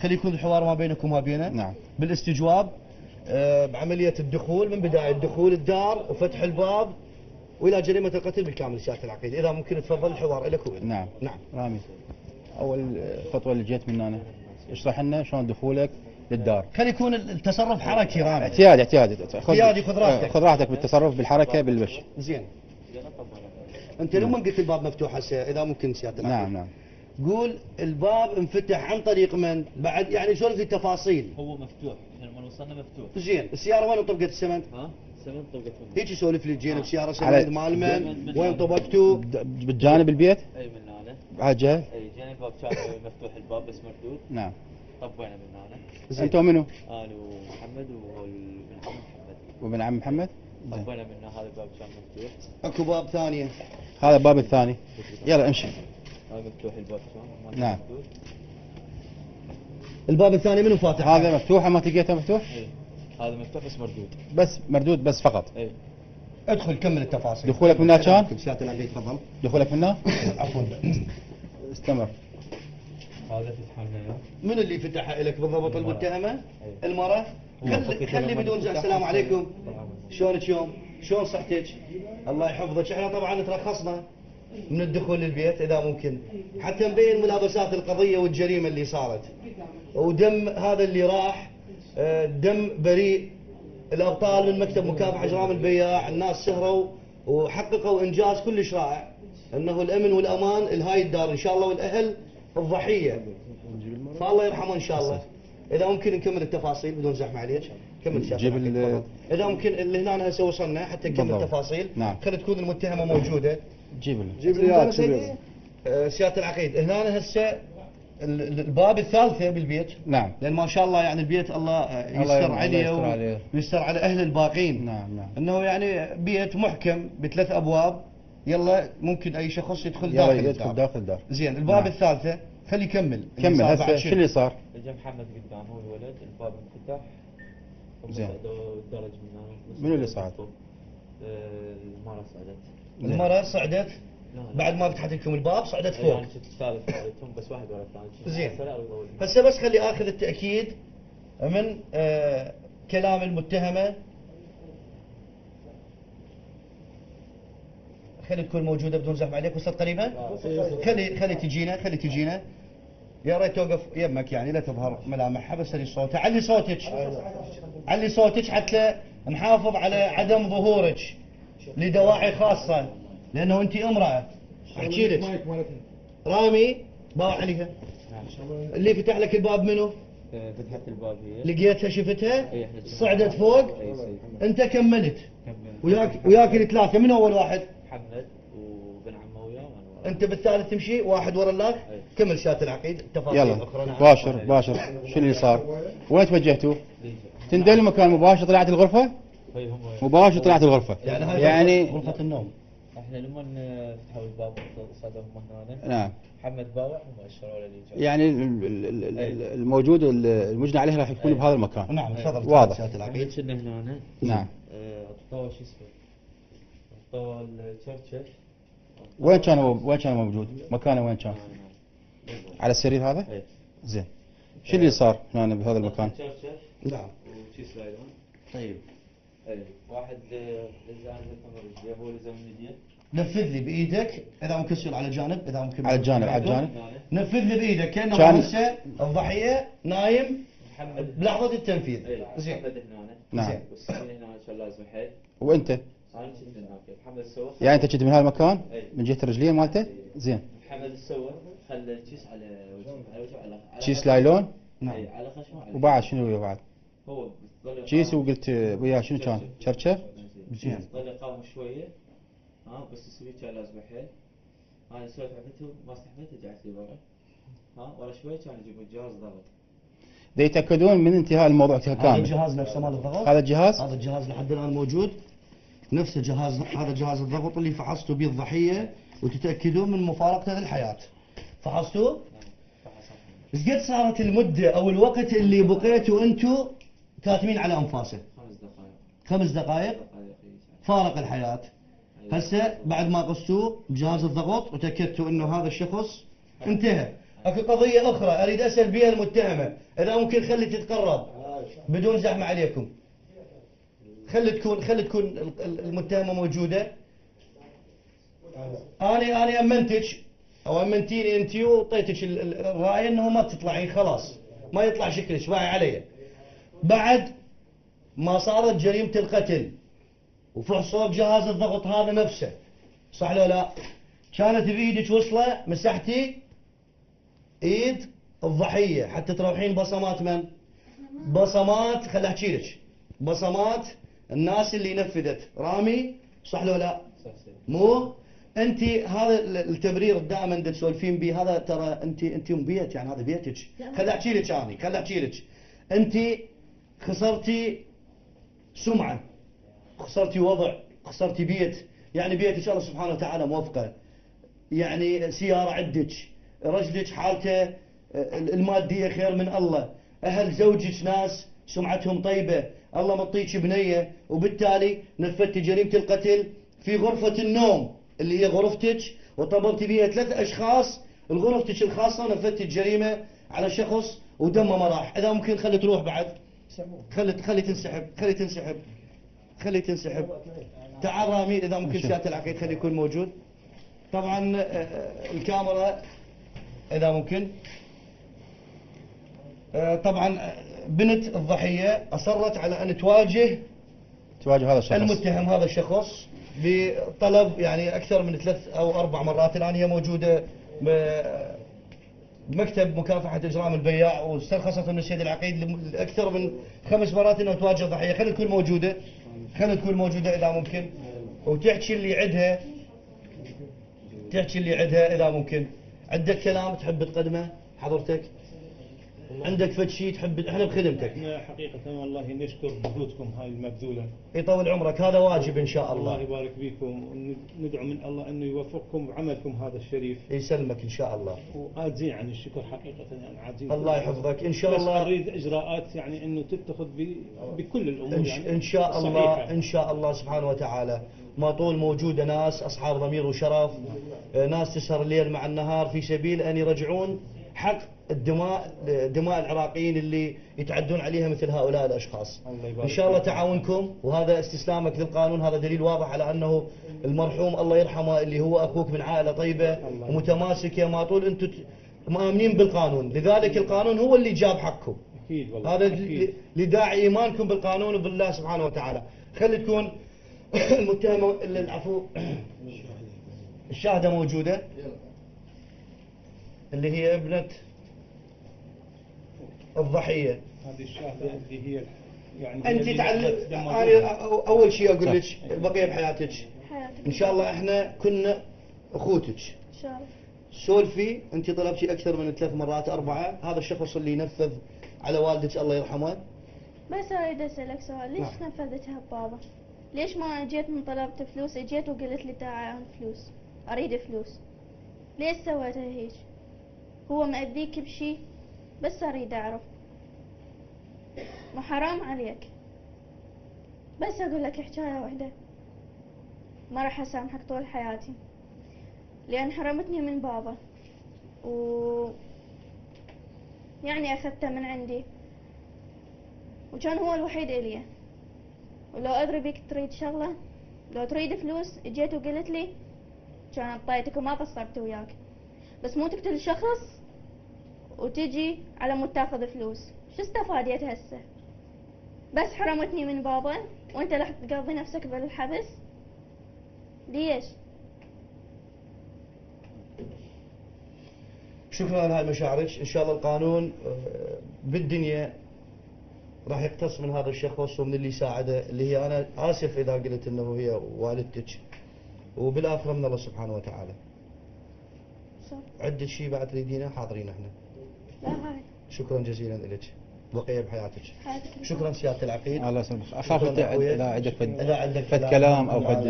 خلي يكون الحوار ما بينك وما بينه. نعم. بالاستجواب بعملية الدخول من بداية دخول الدار وفتح الباب وإلى جريمة القتل بالكامل. سيادة العقيد إذا ممكن تفضل الحوار لك. نعم. نعم. رامي، أول خطوة اللي جيت من هنا اشرح لنا شلون دخولك للدار. خلي يكون التصرف حركي رامي. اعتيادي اعتيادي، خذ راحتك. خذ راحتك بالتصرف بالحركة بالوش. زين. أنت لما قلت الباب مفتوح هسه إذا ممكن سيادة العقيد. نعم نعم. قول الباب انفتح عن طريق من؟ بعد يعني سولف لي تفاصيل. هو مفتوح، لما وصلنا مفتوح. زين، السيارة وين طبقت السمنت؟ ها؟ سمنت طبقت منه. هيك سولف لي جينا بسيارة على- سمنت مال من؟ وين طبقتوا؟ بالجانب البيت اي من هنا. عجل. اي جاني الباب كان مفتوح الباب بس مردود. نعم. طبينا من هنا. زين. انتوا منو؟ انا ومحمد وابن عم محمد. وابن عم محمد؟ زين. طبينا من هذا الباب كان مفتوح. اكو باب ثانية. هذا الباب الثاني. يلا امشي. هذا مفتوح الباب كان. نعم. الباب الثاني منو فاتح؟ هذا مفتوح ما تلقيته مفتوح؟ اي هذا مفتوح بس مردود. بس مردود بس فقط. اي ادخل كمل التفاصيل. دخولك من هنا كان؟ سيادة العقيد تفضل. دخولك من هنا؟ عفوا. استمر. هذا فتحنا اياه. من اللي فتحها لك بالضبط؟ المتهمة؟ المرأة؟ خلي فكرة بدون لما السلام عليكم. شلونك يوم؟ شلون صحتك؟ الله يحفظك. احنا طبعا ترخصنا من الدخول للبيت اذا ممكن حتى نبين ملابسات القضية والجريمة اللي صارت ودم هذا اللي راح دم بريء. الابطال من مكتب مكافحة إجرام البياع الناس سهروا وحققوا انجاز كلش رائع انه الامن والامان لهاي الدار ان شاء الله والاهل الضحية، فالله يرحمه ان شاء الله. اذا ممكن نكمل التفاصيل بدون زحمه عليك. كمل سيادة جيب العقيد، تفضل. اذا ممكن اللي هنا هسه وصلنا حتى نكمل بالضبط. التفاصيل. نعم. خلي تكون المتهمه موجوده. جيب له. جيب لي سيادة العقيد، هنا هسه الباب الثالثة بالبيت. نعم. لان ما شاء الله يعني البيت الله يستر الله عليه يستر عليه. ويستر على اهل الباقين. نعم نعم. انه يعني بيت محكم بثلاث ابواب. يلا ممكن اي شخص يدخل يلا داخل يدخل الدار. داخل الدار. زين، الباب نعم. الثالثة خلي يكمل. كمل اللي صار هسه بعد شو اللي صار؟ اجى محمد قدام هو الولد الباب انفتح. زين. الدرج من هنا. منو اللي صعد؟ المرأة صعدت. المرأة صعدت لا. بعد ما فتحت لكم الباب صعدت اي فوق. انا شفت الثالث مالتهم بس واحد ورا الثاني. زين. هسه بس خلي اخذ التأكيد من كلام المتهمة. خلي تكون موجودة بدون زحمة عليك. وصلت قريبة؟ خلي تجينا. يا ريت توقف يمك يعني لا تظهر ملامحها بس علي صوتها. علي صوتك حتى نحافظ على عدم ظهورك لدواعي خاصة لأنه أنت امرأة. أحكي لك رامي باوع عليها. اللي فتح لك الباب منو؟ فتحت الباب هي. لقيتها شفتها إيه، إحنا شفنا. صعدت فوق اي سيد. انت كملت كمل. وياك الثلاثه من اول واحد محمد وبن عمه وياه وانا وراه. انت بالثالث تمشي واحد ورا اللاك أي. كمل شات العقيد تفاصيل يلا اخرى نعم. باشر شو اللي صار؟ وين توجهتوا؟ ليجي. تندل مكان مباشر طلعت الغرفة؟ هي هم. مباشر طلعت الغرفة يعني هاي يعني غرفه النوم. احنا لما فتحوا الباب صادوا هم هنا. نعم محمد باوع هم اشروا له ليجي. يعني الموجود المجنى عليه راح يكون بهذا المكان. نعم تفضل واضح. شات العقيد. كنا هنا. نعم طوى شو اسمه؟ طوى الشرشف. وين كان موجود؟ مكانه وين كان؟ على السرير هذا؟ ايه. زين شو اللي صار هنا بهذا المكان؟ شرشف نعم وشيس لايلون. طيب اي واحد لزان الكاميرا يبغى لزم اليدين. نفذ لي بايدك اذا ممكن تصير على جانب اذا ممكن على الجانب نفذ لي بايدك كانه كان- هسه الضحيه نايم محمد. بلحظه التنفيذ. اي زين محمد هنا. نعم. زين. والسكين هنا ان شاء الله لازم حيل. وانت انا كنت هناك. محمد سوى. يعني انت كنت من هذا المكان أي. من جهة الرجلين مالته؟ زين محمد سوى خلى الكيس على وجهه على كيس خشمه. لايلون نعم. اي على خشمه على وبعد شنو ويا بعد؟ هو ظل كيس يقاوم. وقلت وياه شنو كان؟ شرشف؟ زين. ظل يقاوم شويه. بس السويتش كان لازم حيل. انا سويت عفته ما استحملت رجعت لي ورا. ورا شوي كان يجيبوا جهاز ضغط. دا يتاكدون من انتهاء الموضوع هذا كامل. الجهاز نفسه مال الضغط. هذا الجهاز هذا الجهاز لحد الان موجود نفس الجهاز. هذا جهاز الضغط اللي فحصتوا به الضحيه وتتاكدون من مفارقته للحياه. فحصتوه؟ ايش قد صارت المده او الوقت اللي بقيتوا انتم كاتمين على انفاسه؟ 5 دقائق. 5 دقائق دقائق فارق الحياه. هسه بعد ما قصتوه بجهاز الضغط وتاكدتوا انه هذا الشخص انتهى. اكو قضيه اخرى اريد اسال بها المتهمه اذا ممكن خلي تتقرب بدون زحمه عليكم. خلي تكون المتهمه موجوده. انا امنتك او امنتيني انت وطيتك الراي انه ما تطلعين خلاص ما يطلع شكلك باعي علي. بعد ما صارت جريمه القتل وفحصوا بجهاز الضغط هذا نفسه صح لو لا؟ كانت بايدك وصله مسحتي ايد الضحيه حتى تروحين بصمات من؟ بصمات خل احكي لك بصمات الناس اللي نفذت رامي صح لو لا؟ مو انت هذا التبرير دائما تسولفين به هذا ترى انت بيت يعني هذا بيتك. خل احكي لك انت خسرتي سمعه خسرتي وضع خسرتي بيت يعني بيتك الله سبحانه وتعالى موفقه يعني سياره عندك رجلك حالته الماديه خير من الله اهل زوجك ناس سمعتهم طيبه الله مطيك بنيه وبالتالي نفذتي جريمه القتل في غرفه النوم اللي هي غرفتك وطبلتي بها 3 اشخاص الغرفتك الخاصه ونفذتي الجريمه على شخص ودمه ما راح. اذا ممكن خلي تروح بعد خلي تنسحب تعال رامي اذا ممكن شات العقيد خلي يكون موجود. طبعا الكاميرا اذا ممكن. طبعا بنت الضحيه اصرت على ان تواجه هذا الشخص المتهم هذا الشخص بطلب يعني اكثر من 3 أو 4 مرات. الان هي موجوده بمكتب مكافحه اجرام البياع واسترخصت من السيد العقيد اكثر من 5 مرات انه تواجه الضحيه. خلي تكون موجوده اذا ممكن وتحكي اللي عندها اذا ممكن. عندك كلام تحب تقدمه حضرتك؟ عندك فد شيء تحب احنا بخدمتك. احنا حقيقة والله نشكر جهودكم هاي المبذولة. يطول عمرك هذا واجب ان شاء الله الله. يبارك بكم وندعو من الله انه يوفقكم بعملكم هذا الشريف. يسلمك ان شاء الله. وعاجزين عن الشكر حقيقة يعني عاجزين. الله يحفظك ان شاء بس الله. نريد اجراءات يعني انه تتخذ بكل الامور يعني ان شاء الله صحيحة. ان شاء الله سبحانه وتعالى. ما طول موجوده ناس اصحاب ضمير وشرف ناس تسهر الليل مع النهار في سبيل ان يرجعون حق دماء العراقيين اللي يتعدون عليها مثل هؤلاء الاشخاص. ان شاء الله تعاونكم وهذا استسلامك للقانون هذا دليل واضح على انه المرحوم الله يرحمه اللي هو اخوك من عائله طيبه ومتماسكه. ما طول انتم مآمنين بالقانون لذلك القانون هو اللي جاب حقكم. اكيد والله هذا أكيد. لداعي ايمانكم بالقانون وبالله سبحانه وتعالى. خلي تكون المتهمه العفو الشاهده موجوده اللي هي ابنه الضحية. هذه الشاهدة اللي هي يعني أنت اللي تعلم، نزلت دم أنا أبوها. أول شيء أقول لك البقية بحياتك حياتك إن شاء الله إحنا كنا أخوتك. إن شاء الله. سولفي، أنت طلبتي أكثر من 3 مرات 4، هذا الشخص اللي ينفذ على والدك الله يرحمه. بس أريد أسألك سؤال، ليش نعم. نفذتها ببابا؟ ليش ما جيت من طلبت فلوس، اجيت وقلت لي تعال فلوس، أريد فلوس؟ ليش سويتها هيك؟ هو مأذيك بشي؟ بس أريد أعرف. ما حرام عليك؟ بس أقول لك حكاية واحدة، ما راح أسامحك طول حياتي، لأن حرمتني من بابا يعني أخذته من عندي، وكان هو الوحيد إلي. ولو أدري بيك تريد شغلة، لو تريد فلوس اجيت وقلت لي كان أعطيتك وما قصرت وياك. بس مو تقتل شخص وتجي على مود تاخذ فلوس، شو استفاديت هسه؟ بس حرمتني من بابا وانت راح تقضي نفسك بالحبس؟ ليش؟ شكرا على هاي مشاعرك. إن شاء الله القانون بالدنيا راح يقتص من هذا الشخص ومن اللي ساعده، اللي هي أنا آسف إذا قلت إنه هي والدتك، وبالآخرة من الله سبحانه وتعالى. صح. عندك شيء بعد تريدينه؟ حاضرين احنا. لا هاي شكرا جزيلا لك، بقية بحياتك. حياتك. شكرا سيادة العقيد. الله يسلمك. اخاف شكراً انت أخوي. اذا عندك إذا عندك فد كلام او فد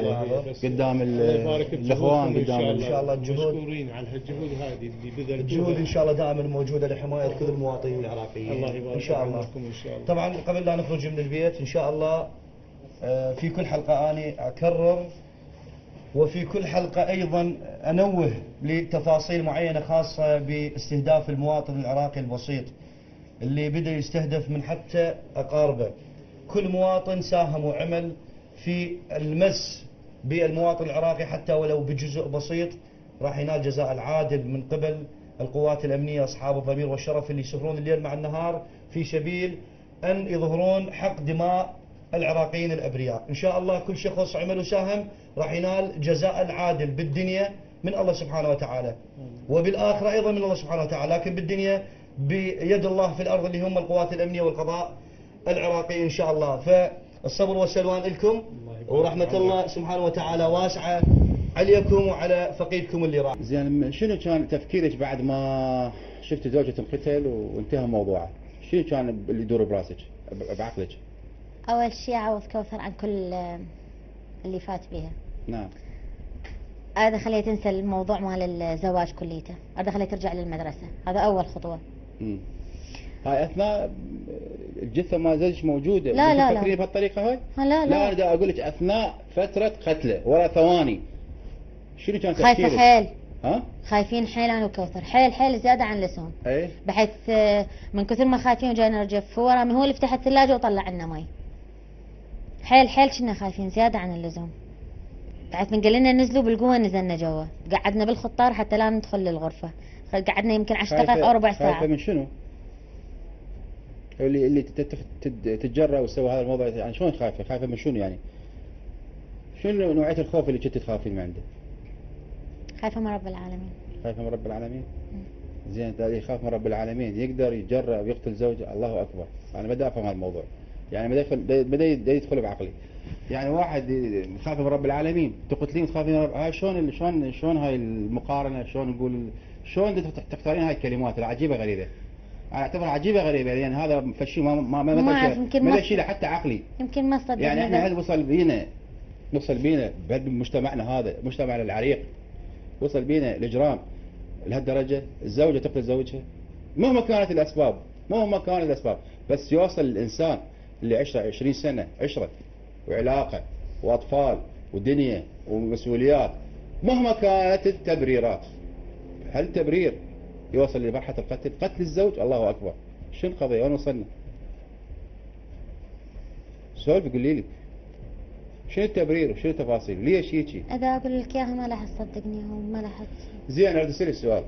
بس قدام الله يبارك بجهودكم الاخوان إن شاء قدام إن شاء الله الجهود. مشكورين على هالجهود هذه اللي بذلتوها. الجهود إن شاء الله دائما موجودة لحماية كل المواطنين العراقيين. الله يبارك إن شاء الله. عمركم إن شاء الله. طبعا قبل لا نخرج من البيت إن شاء الله في كل حلقة أنا أكرر، وفي كل حلقة أيضا أنوه لتفاصيل معينة خاصة باستهداف المواطن العراقي البسيط اللي بدأ يستهدف من حتى أقاربه. كل مواطن ساهم وعمل في المس بالمواطن العراقي حتى ولو بجزء بسيط راح ينال جزاء العادل من قبل القوات الأمنية أصحاب الضمير والشرف اللي يسهرون الليل مع النهار في سبيل أن يظهرون حق دماء العراقيين الأبرياء. إن شاء الله كل شخص عمل وساهم راح ينال جزاء العادل بالدنيا من الله سبحانه وتعالى، وبالآخرة أيضا من الله سبحانه وتعالى، لكن بالدنيا بيد الله في الأرض اللي هم القوات الأمنية والقضاء العراقي إن شاء الله. فالصبر والسلوان لكم، ورحمة الله سبحانه وتعالى واسعة عليكم وعلى فقيدكم اللي راح. زين، شنو كان تفكيرك بعد ما شفت زوجك انقتل وانتهى موضوعه؟ شنو كان اللي يدور براسك بعقلك؟ أول شيء أعوض كوثر عن كل اللي فات بها. نعم. هذا خليه تنسى الموضوع مال الزواج كليته، هذا خليه ترجع للمدرسة، هذا أول خطوة. هاي اثناء الجثه ما زوجك موجوده؟ لا لا لا. تفكرين بهالطريقه هاي؟ لا لا لا، انا دا اقول لك اثناء فتره قتله ورا ثواني شنو كان تفكيرك؟ خايفة حيل، ها؟ خايفين حيل أنا وكوثر، حيل حيل زيادة عن اللزوم، اي بحيث من كثر ما خايفين وجاينا نرجف هو رامي، هو اللي فتح الثلاجة وطلع لنا مي. حيل حيل كنا خايفين زيادة عن اللزوم، بعد من قال لنا نزلوا بالقوة نزلنا جوا، قعدنا بالخطار حتى لا ندخل للغرفة، قعدنا يمكن 10 دقائق أو ربع ساعة. خايفه من شنو؟ اللي تتجرأ وتسوي هذا الموضوع، يعني شلون خايفه؟ خايفه من شنو يعني؟ شنو نوعيه الخوف اللي كنت تخافين من عنده؟ خايفة من رب العالمين. خايفه من رب العالمين؟ زين، اللي يخاف من رب العالمين يقدر يتجرأ ويقتل زوجه؟ الله اكبر. انا بدي افهم هالموضوع، يعني بدا يدخل بعقلي. يعني واحد يخاف من رب العالمين تقتلين تخافين من رب، هاي شلون هاي المقارنه؟ شلون نقول، شلون تختارين هاي الكلمات العجيبه غريبه؟ انا اعتبرها عجيبه غريبه، يعني هذا فشي ما أعرف، يمكن ما شيء حتى عقلي. يمكن ما صدق. يعني احنا هل وصل بينا بمجتمعنا هذا، مجتمعنا العريق، وصل بينا الاجرام لهالدرجه؟ الزوجه تقتل زوجها مهما كانت الاسباب، بس يوصل الانسان اللي عشره 20 سنه عشره وعلاقه واطفال ودنيا ومسؤوليات، مهما كانت التبريرات، هل تبرير يوصل لمرحله القتل؟ قتل الزوج؟ الله اكبر. شنو القضيه؟ وين وصلنا؟ سولف قولي لي شنو التبرير وشنو التفاصيل؟ ليش هيجي؟ اذا اقول لك اياها ما راح تصدقني وما راح زين، اريد اسالك سؤال.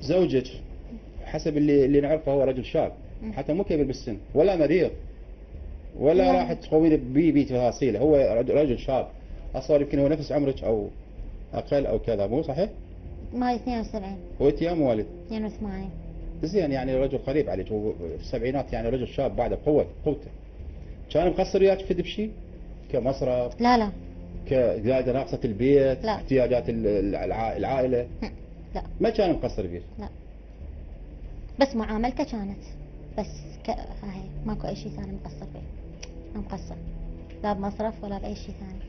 زوجك حسب اللي نعرفه هو رجل شاب، حتى مو كبير بالسن ولا مريض ولا لا. راح تقومين بي تفاصيله، هو رجل شاب، اصلا يمكن هو نفس عمرك او اقل او كذا، مو صحيح؟ ماي 72. هو ايام والد 82. زين يعني رجل قريب عليك، هو في السبعينات يعني رجل شاب بعده قوته. كان مقصر وياك في بشيء كمصرف، لا لا كزيادة ناقصة البيت، لا. احتياجات العائلة؟ لا ما كان مقصر بيك؟ لا، بس معاملته كانت بس هاي ماكو اي شيء ثاني مقصر فيه. ما مقصر لا بمصرف ولا باي شيء ثاني.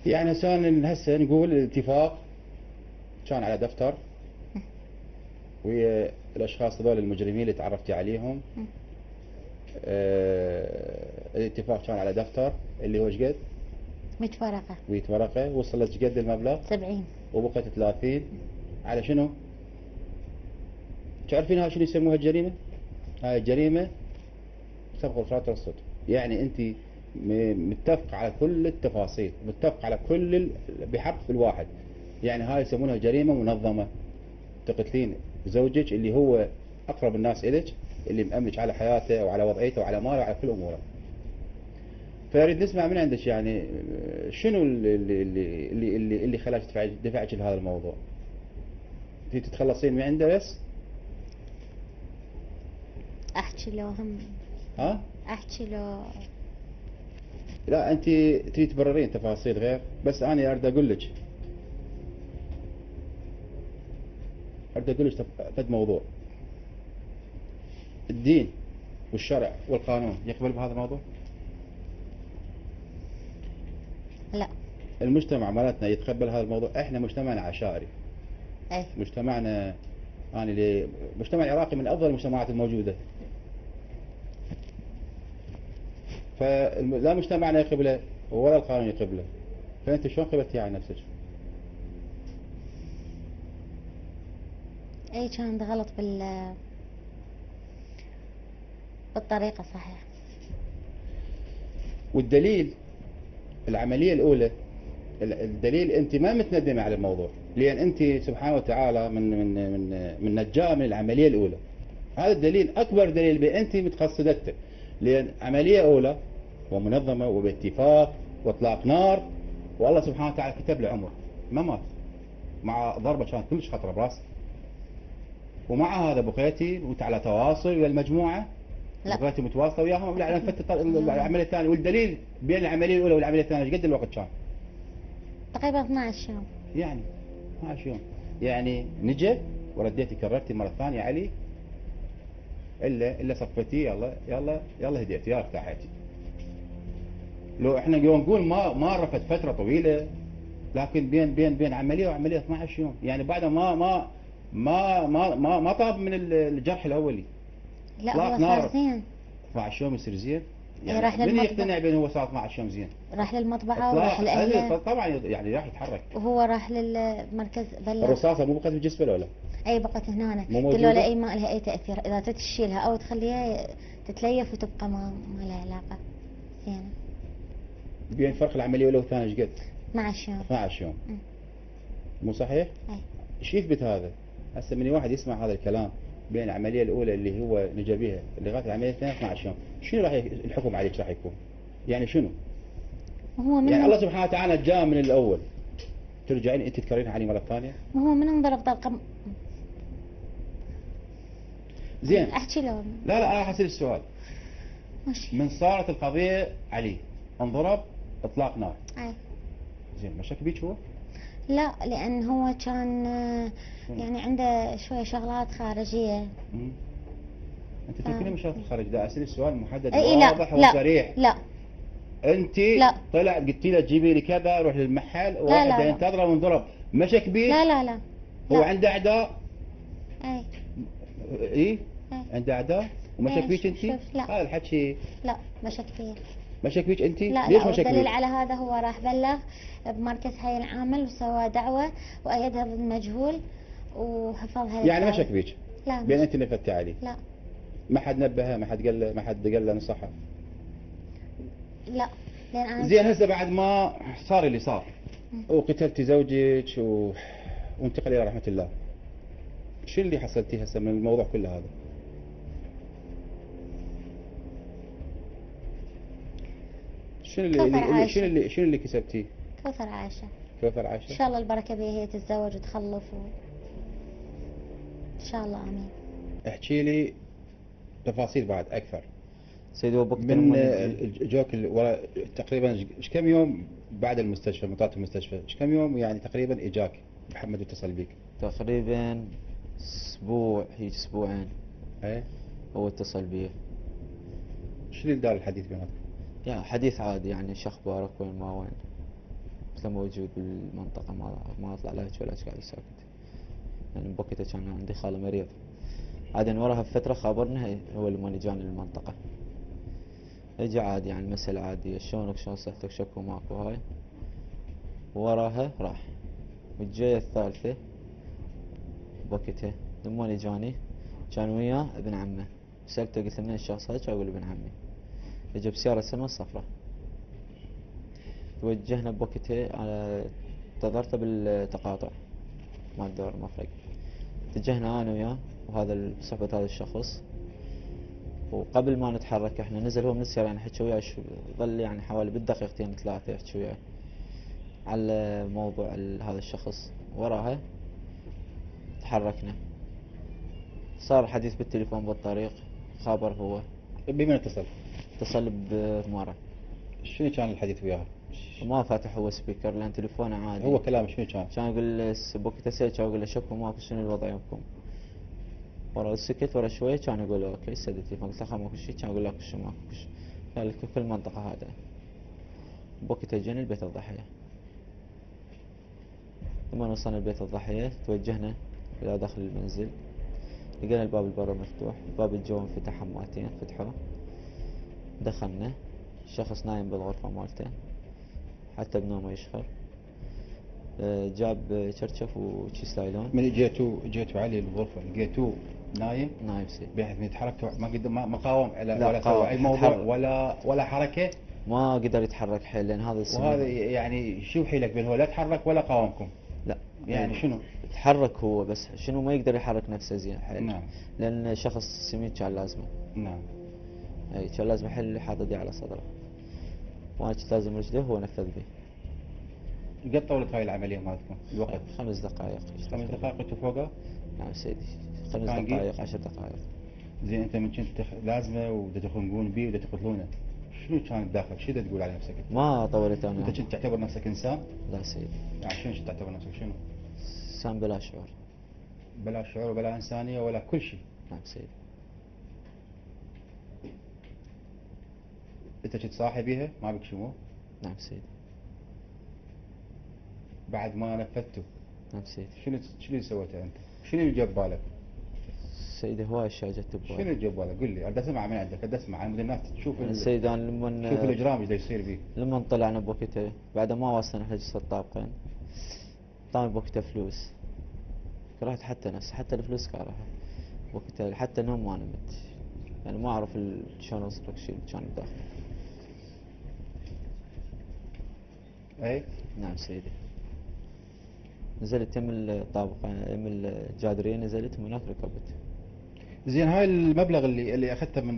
يعني هسه نقول الاتفاق كان على دفتر ويا الاشخاص هذول المجرمين اللي تعرفتي عليهم. الاتفاق كان على دفتر اللي هو شقد؟ 100 ورقة. 100 ورقة. وصلت شقد المبلغ؟ 70. وبقت 30. على شنو؟ تعرفين هاي شنو يسموها الجريمة؟ هاي الجريمة سبق الخاطر والصدق. يعني انت متفق على كل التفاصيل، متفق على كل بحق الواحد. يعني هاي يسمونها جريمة منظمة. تقتلين زوجك اللي هو اقرب الناس الك، اللي مأمنك على حياته وعلى وضعيته وعلى ماله وعلى كل اموره. فاريد نسمع من عندك يعني شنو اللي خلاك دفعك لهذا الموضوع؟ انت تتخلصين من عنده بس؟ احكي لو هم ها؟ احكي لو لا انت تريد تبررين تفاصيل غير، بس انا اريد اقول لك فد موضوع. الدين والشرع والقانون يقبل بهذا الموضوع؟ لا. المجتمع مالتنا يتقبل هذا الموضوع؟ احنا مجتمعنا عشائري. اي مجتمعنا المجتمع العراقي من افضل المجتمعات الموجودة. فلا مجتمعنا يقبله ولا القانون يقبله. فانت شلون قبلتي على نفسك؟ اي كان غلط بالطريقة صحيح. والدليل العملية الأولى، الدليل أنت ما متندمة على الموضوع، لأن أنت سبحانه وتعالى من نجاة من العملية الأولى. هذا الدليل أكبر دليل بأنت متقصدته، لأن عملية أولى ومنظمة وباتفاق وإطلاق نار، والله سبحانه وتعالى كتب له عمر ما مات، مع ضربة كانت كلش خطرة براسه. ومع هذا بقيتي وانت على تواصل ويا المجموعة؟ لا. بقيتي متواصلة وياهم على العملية الثانية؟ والدليل بين العملية الأولى والعملية الثانية ايش قد الوقت كان؟ تقريبا 12 يوم. يعني 12 يوم. يعني نجي ورديتي كررتي مرة ثانية علي، إلا صفتي يلا هديتي يا ارتاحتي. لو احنا نقول ما رفت فترة طويلة، لكن بين عملية وعملية 12 يوم، يعني بعد ما طاب من الجرح الأولي. لا هو صار زين. 12 يوم يصير زين؟ يعني راح من للمطبخ. يقتنع بأنه هو صار 12 يوم زين؟ راح للمطبعة وراح لأهله. طبعا يعني راح يتحرك. وهو راح للمركز بلغ. الرصاصة مو بقت بجسمه ولا؟ اي بقت هنا. مو قلت له موجودة؟ لا اي ما لها اي تأثير، اذا تشيلها او تخليها تتليف وتبقى ما لها علاقة. زين. بين فرق العملية الأولى والثانية ايش قد؟ 12 يوم. 12 يوم. مو صحيح؟ اي. ايش يثبت هذا؟ هسه من واحد يسمع هذا الكلام بين العملية الأولى اللي هو نجا بها لغاية العملية الثانية 12 يوم، شنو راح الحكم عليك راح يكون؟ يعني شنو؟ وهو من يعني الله سبحانه وتعالى جاء من الأول، ترجعين أنت تكررين علي مرة ثانية؟ وهو من انضرب طلقة. زين. احكي له. لا أنا راح أسأل السؤال. ماشي. من صارت القضية علي انضرب إطلاق نار، اي. زين ما شك بيك هو؟ لا لان هو كان يعني عنده شوية شغلات خارجية. أنت تركني مشاكل الخارج، ده أسأل السؤال محدد اي واضح لا وصريح. لا انت لا. طلعت قلتي له جيبي لي كذا، روح للمحل وواحد لا. ينتظره وانضرب، ما شك بيه؟ لا هو لا. عنده اعداء؟ اي. اي عنده اعداء وما شك فيك انت؟ شوف لا. هذا الحكي لا ما شك فيه. ما شك فيك انت؟ لا ليش لا، ما شك والدليل فيك؟ على هذا هو راح بلغ بمركز حي العامل وسوى دعوة وأيدها بالمجهول وحفظها. يعني ما شك فيك؟ لا بين انت اللي فتي عليه؟ لا ما حد نبهه، ما حد قال له نصحه؟ لا لأن أنا زين. هسه بعد ما صار اللي صار وقتلتي زوجك وانتقل الى رحمة الله، شو اللي حصلتي هسه من الموضوع كله هذا؟ شنو اللي كسبتيه؟ كوثر عائشة. توفر ان عائشة؟ شاء الله البركة بها هي تتزوج وتخلف ان شاء الله امين. احكي لي تفاصيل بعد اكثر سيدي وبوقت من لما نجي جوك ورا تقريبا ايش كم يوم بعد المستشفى من طلعت المستشفى ايش كم يوم يعني تقريبا اجاك محمد واتصل بيك؟ تقريبا اسبوع هيك اسبوعين ايه هو اتصل بي. شنو اللي دار الحديث بيناتكم؟ يعني حديث عادي يعني شو اخبارك وين ما وين، مثل موجود بالمنطقة ما اطلع لا هيك ولا هيك، قاعد ساكت. يعني بوقتها كان عندي خالة مريض، بعدين وراها بفترة خابرنا هو اللي ما جاني للمنطقة. اجى عادي يعني مسألة عادية، شلونك شلون صحتك شكو ماكو هاي، وراها راح. والجاية الثالثة بوقتها لما جاني كان وياه ابن عمه، سألته قلت له من الشخص هذا؟ اقول ابن عمي. اجى بسيارة سلمى صفرة، توجهنا بوقتها على انتظرته بالتقاطع مال دور المفرق. اتجهنا انا وياه وهذا صحبة هذا الشخص، وقبل ما نتحرك احنا نزل هو من السيارة يعني حكى وياه ظل يعني حوالي بالدقيقتين ثلاثة يحكي وياه على موضوع هذا الشخص. وراها تحركنا، صار حديث بالتليفون بالطريق، خابر هو بمن اتصل؟ اتصل بمارة. شنو كان الحديث وياها؟ وما فاتح هو سبيكر لان تليفونه عادي. هو كلام شنو كان؟ كان يقول له بوقتها سألته كان يقول له شكو ماكو شنو الوضع يمكم. ورا السكت ورا شوي كان يقول له اوكي سد التليفون، قلت له خا ماكو شيء، كان يقول لك شو ماكو شيء. قال لك في المنطقة هذا. بوقتها جينا البيت الضحية. لما وصلنا البيت الضحية توجهنا إلى داخل المنزل، لقينا الباب البرا مفتوح، باب الجوا انفتح حماتين فتحوه. دخلنا، الشخص نايم بالغرفة مالته حتى بنومه يشخر. جاب شرشف وشيس لايلون. من جيتوا علي الغرفة لقيتوه نايم نايم سيد، بحيث انه يتحرك ما قدر ما قاوم على لا ولا قاوم، سوى اي موضوع تحرك. ولا حركة. ما قدر يتحرك حيل لان هذا السن. وهذا يعني شو حيلك بين هو لا تحرك ولا قاومكم؟ لا يعني شنو؟ تحرك هو بس شنو ما يقدر يحرك نفسه زين حيل. نعم. لان شخص سمين كان لازمه. نعم. اي كان لازم يحل اللي حاط يديه على صدره، وانا كنت لازم رجله وهو نفذ بي. قد طولت هاي العملية مالتكم الوقت؟ 5 دقائق. 5 دقائق كنتوا فوقها؟ نعم سيدي، 5 كان قيل؟ دقائق 10 دقائق. زين انت من كنت لازمه وبدأ تخنقون بيه وبدأ تقتلونه، شنو كان داخل؟ شو تقول على نفسك؟ ما طولت انا. انت كنت تعتبر نفسك انسان؟ لا سيدي، يعني شنو كنت تعتبر نفسك شنو؟ انسان بلا شعور. بلا شعور وبلا انسانيه ولا كل شيء. نعم سيدي. انت كنت صاحي بيها ما بك شمو؟ نعم سيدي. بعد ما نفذته نعم سيدي. شنو اللي سويته انت؟ شنو اللي جاب بالك؟ سيدي هواي اشياء جت شنو ببالي. اللي جاب بالك؟ قل لي، بدي اسمع من عندك، بدي اسمع عن الناس تشوف سيدي انا لما شوف الاجرام ايش يصير بيه. لما طلعنا بوقتها بعد ما واصلنا احنا جلسة الطابقين، طعم بوقتها فلوس، كرهت حتى نفسي، حتى الفلوس كارهها وقتها، حتى النوم ما نمت، يعني ما اعرف شلون اوصف لك الشيء اللي كان بداخلي. اي نعم سيدي. نزلت يم الطابقة يم الجادرية، نزلت من هناك ركبت. زين هاي المبلغ اللي اخذته من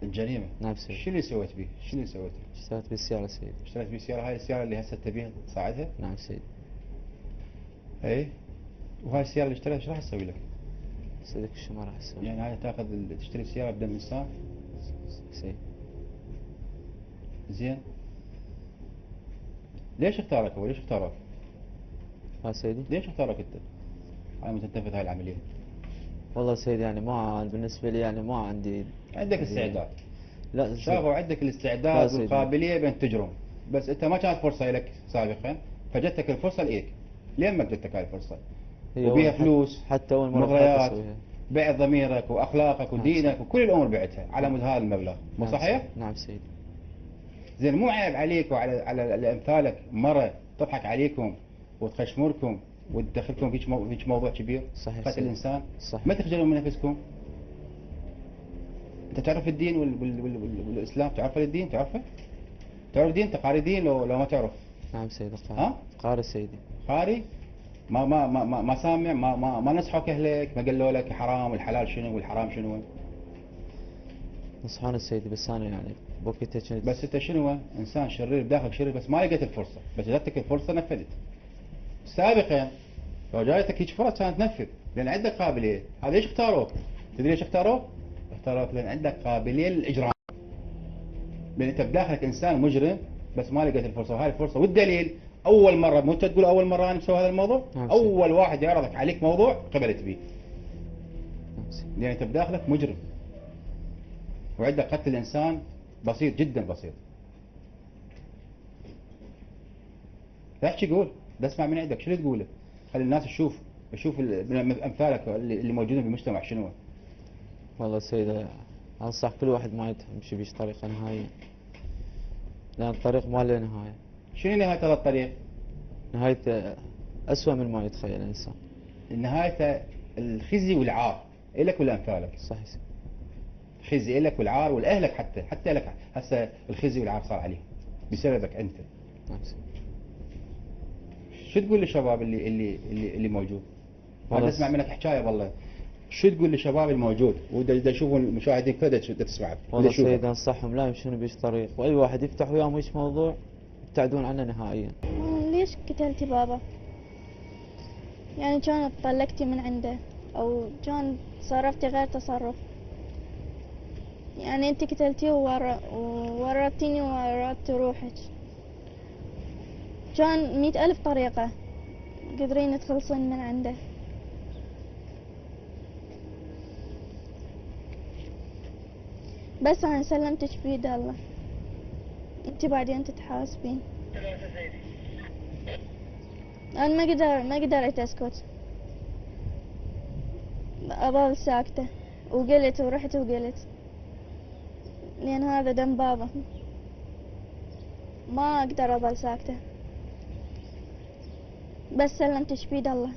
الجريمه نعم سيدي. شنو اللي سويت بيه؟ شنو اللي سويته؟ اشتريت بالسيارة سيدي. اشتريت بيه سياره، هاي السياره اللي هسه تبيها تساعدها؟ نعم سيدي. اي. وهاي السياره اللي اشتريتها ايش راح تسوي لك؟ سيدك شو ما راح اسوي؟ يعني هاي تاخذ تشتري سياره بدم انسان؟ سيدي. زين ليش اختارك هو؟ ليش اختارك؟ ها سيدي. ليش اختارك انت على ما تنتفذ هاي العمليه؟ والله سيدي يعني ما بالنسبة لي يعني ما عندي. عندك استعداد. لا شافوا عندك لا الاستعداد سيدي. والقابليه بان تجرم، بس انت ما كانت فرصه لك سابقا فجتك الفرصه لايك. لين ما جتك هاي الفرصه؟ هي وبيها أول- فلوس، حتى اول مرة مغريات، أسويها. بعت ضميرك واخلاقك ودينك وكل الامور بعتها على مود هذا المبلغ، مو نعم صحيح؟ سيدي. نعم سيدي. زين مو عيب عليك وعلى امثالك مره تضحك عليكم وتخشمركم وتدخلكم فيك موضوع كبير؟ صحيح قتل سيدي. الانسان. صحيح. ما تخجلون من نفسكم؟ انت تعرف الدين والاسلام؟ تعرف الدين؟ تعرفه؟ تعرف دين؟ تقاري دين لو ما تعرف؟ نعم سيدي. ها؟ قارئ سيدي. قاري؟ ما سامع؟ ما نصحوك اهلك؟ ما قالوا لك حرام والحلال شنو والحرام شنو؟ نصحوني سيدي بس انا يعني بوقتها كنت بس انت شنو انسان شرير بداخلك شرير، بس ما لقيت الفرصه، بس جاتك الفرصه نفذت. سابقا لو جايتك هيك فرص كانت تنفذ، لان عندك قابليه. هذا ليش اختاروك؟ تدري ليش اختاروك؟ اختاروك لان عندك قابليه للاجرام، لان انت بداخلك انسان مجرم بس ما لقيت الفرصه. وهاي الفرصه والدليل اول مره، مو انت تقول اول مره انا مسوي هذا الموضوع، نعم. اول واحد يعرضك عليك موضوع قبلت به، نعم. لان انت بداخلك مجرم وعندك قتل الانسان بسيط جدا بسيط. لا احكي قول، لا اسمع من عندك شو اللي تقوله، خلي الناس تشوف امثالك اللي موجودين في المجتمع شنو. والله سيدة أنصح كل واحد ما يمشي بيش طريقة نهائية، لأن الطريق ما له نهاية. شنو نهاية هذا الطريق؟ نهايته أسوأ من ما يتخيل الإنسان. نهايته الخزي والعار إلك ولأمثالك. صحيح. خزي إلك والعار ولأهلك، حتى لك هسه الخزي والعار صار عليه بسببك أنت. نعم. شو تقول للشباب اللي موجود؟ والله ما اسمع منك حكايه والله. شو تقول للشباب الموجود ودا يشوفون المشاهدين كذا تسمعك؟ والله سيد أنصحهم لا يمشون بيش طريق، وأي واحد يفتح وياهم ويش موضوع يبتعدون عنه نهائيا. ليش قتلتي بابا؟ يعني كانت طلقتي من عنده او كان تصرفتي غير تصرف، يعني انت قتلتيه وورطتيني وورطتي روحك. كان 100,000 طريقة قدرين تخلصين من عنده. بس انا سلمتك بيد الله، انت بعدين تتحاسبين. انا ما قدرت اسكت، اظل ساكتة وقلت ورحت وقلت، لان هذا دم بابا، ما اقدر اظل ساكتة. بس سلمتك بيد الله.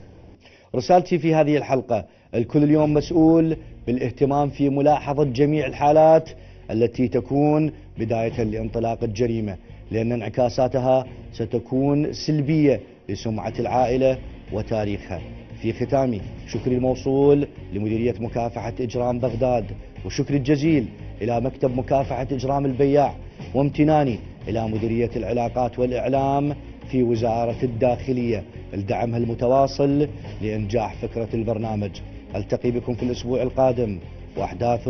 رسالتي في هذه الحلقة: الكل اليوم مسؤول بالاهتمام في ملاحظة جميع الحالات التي تكون بداية لانطلاق الجريمة، لأن انعكاساتها ستكون سلبية لسمعة العائلة وتاريخها. في ختامي شكري الموصول لمديرية مكافحة إجرام بغداد، وشكري الجزيل إلى مكتب مكافحة إجرام البياع، وامتناني إلى مديرية العلاقات والإعلام في وزارة الداخلية لدعمها المتواصل لإنجاح فكرة البرنامج. ألتقي بكم في الأسبوع القادم وأحداث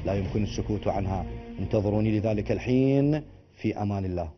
لا يمكن السكوت عنها. انتظروني لذلك الحين، في أمان الله.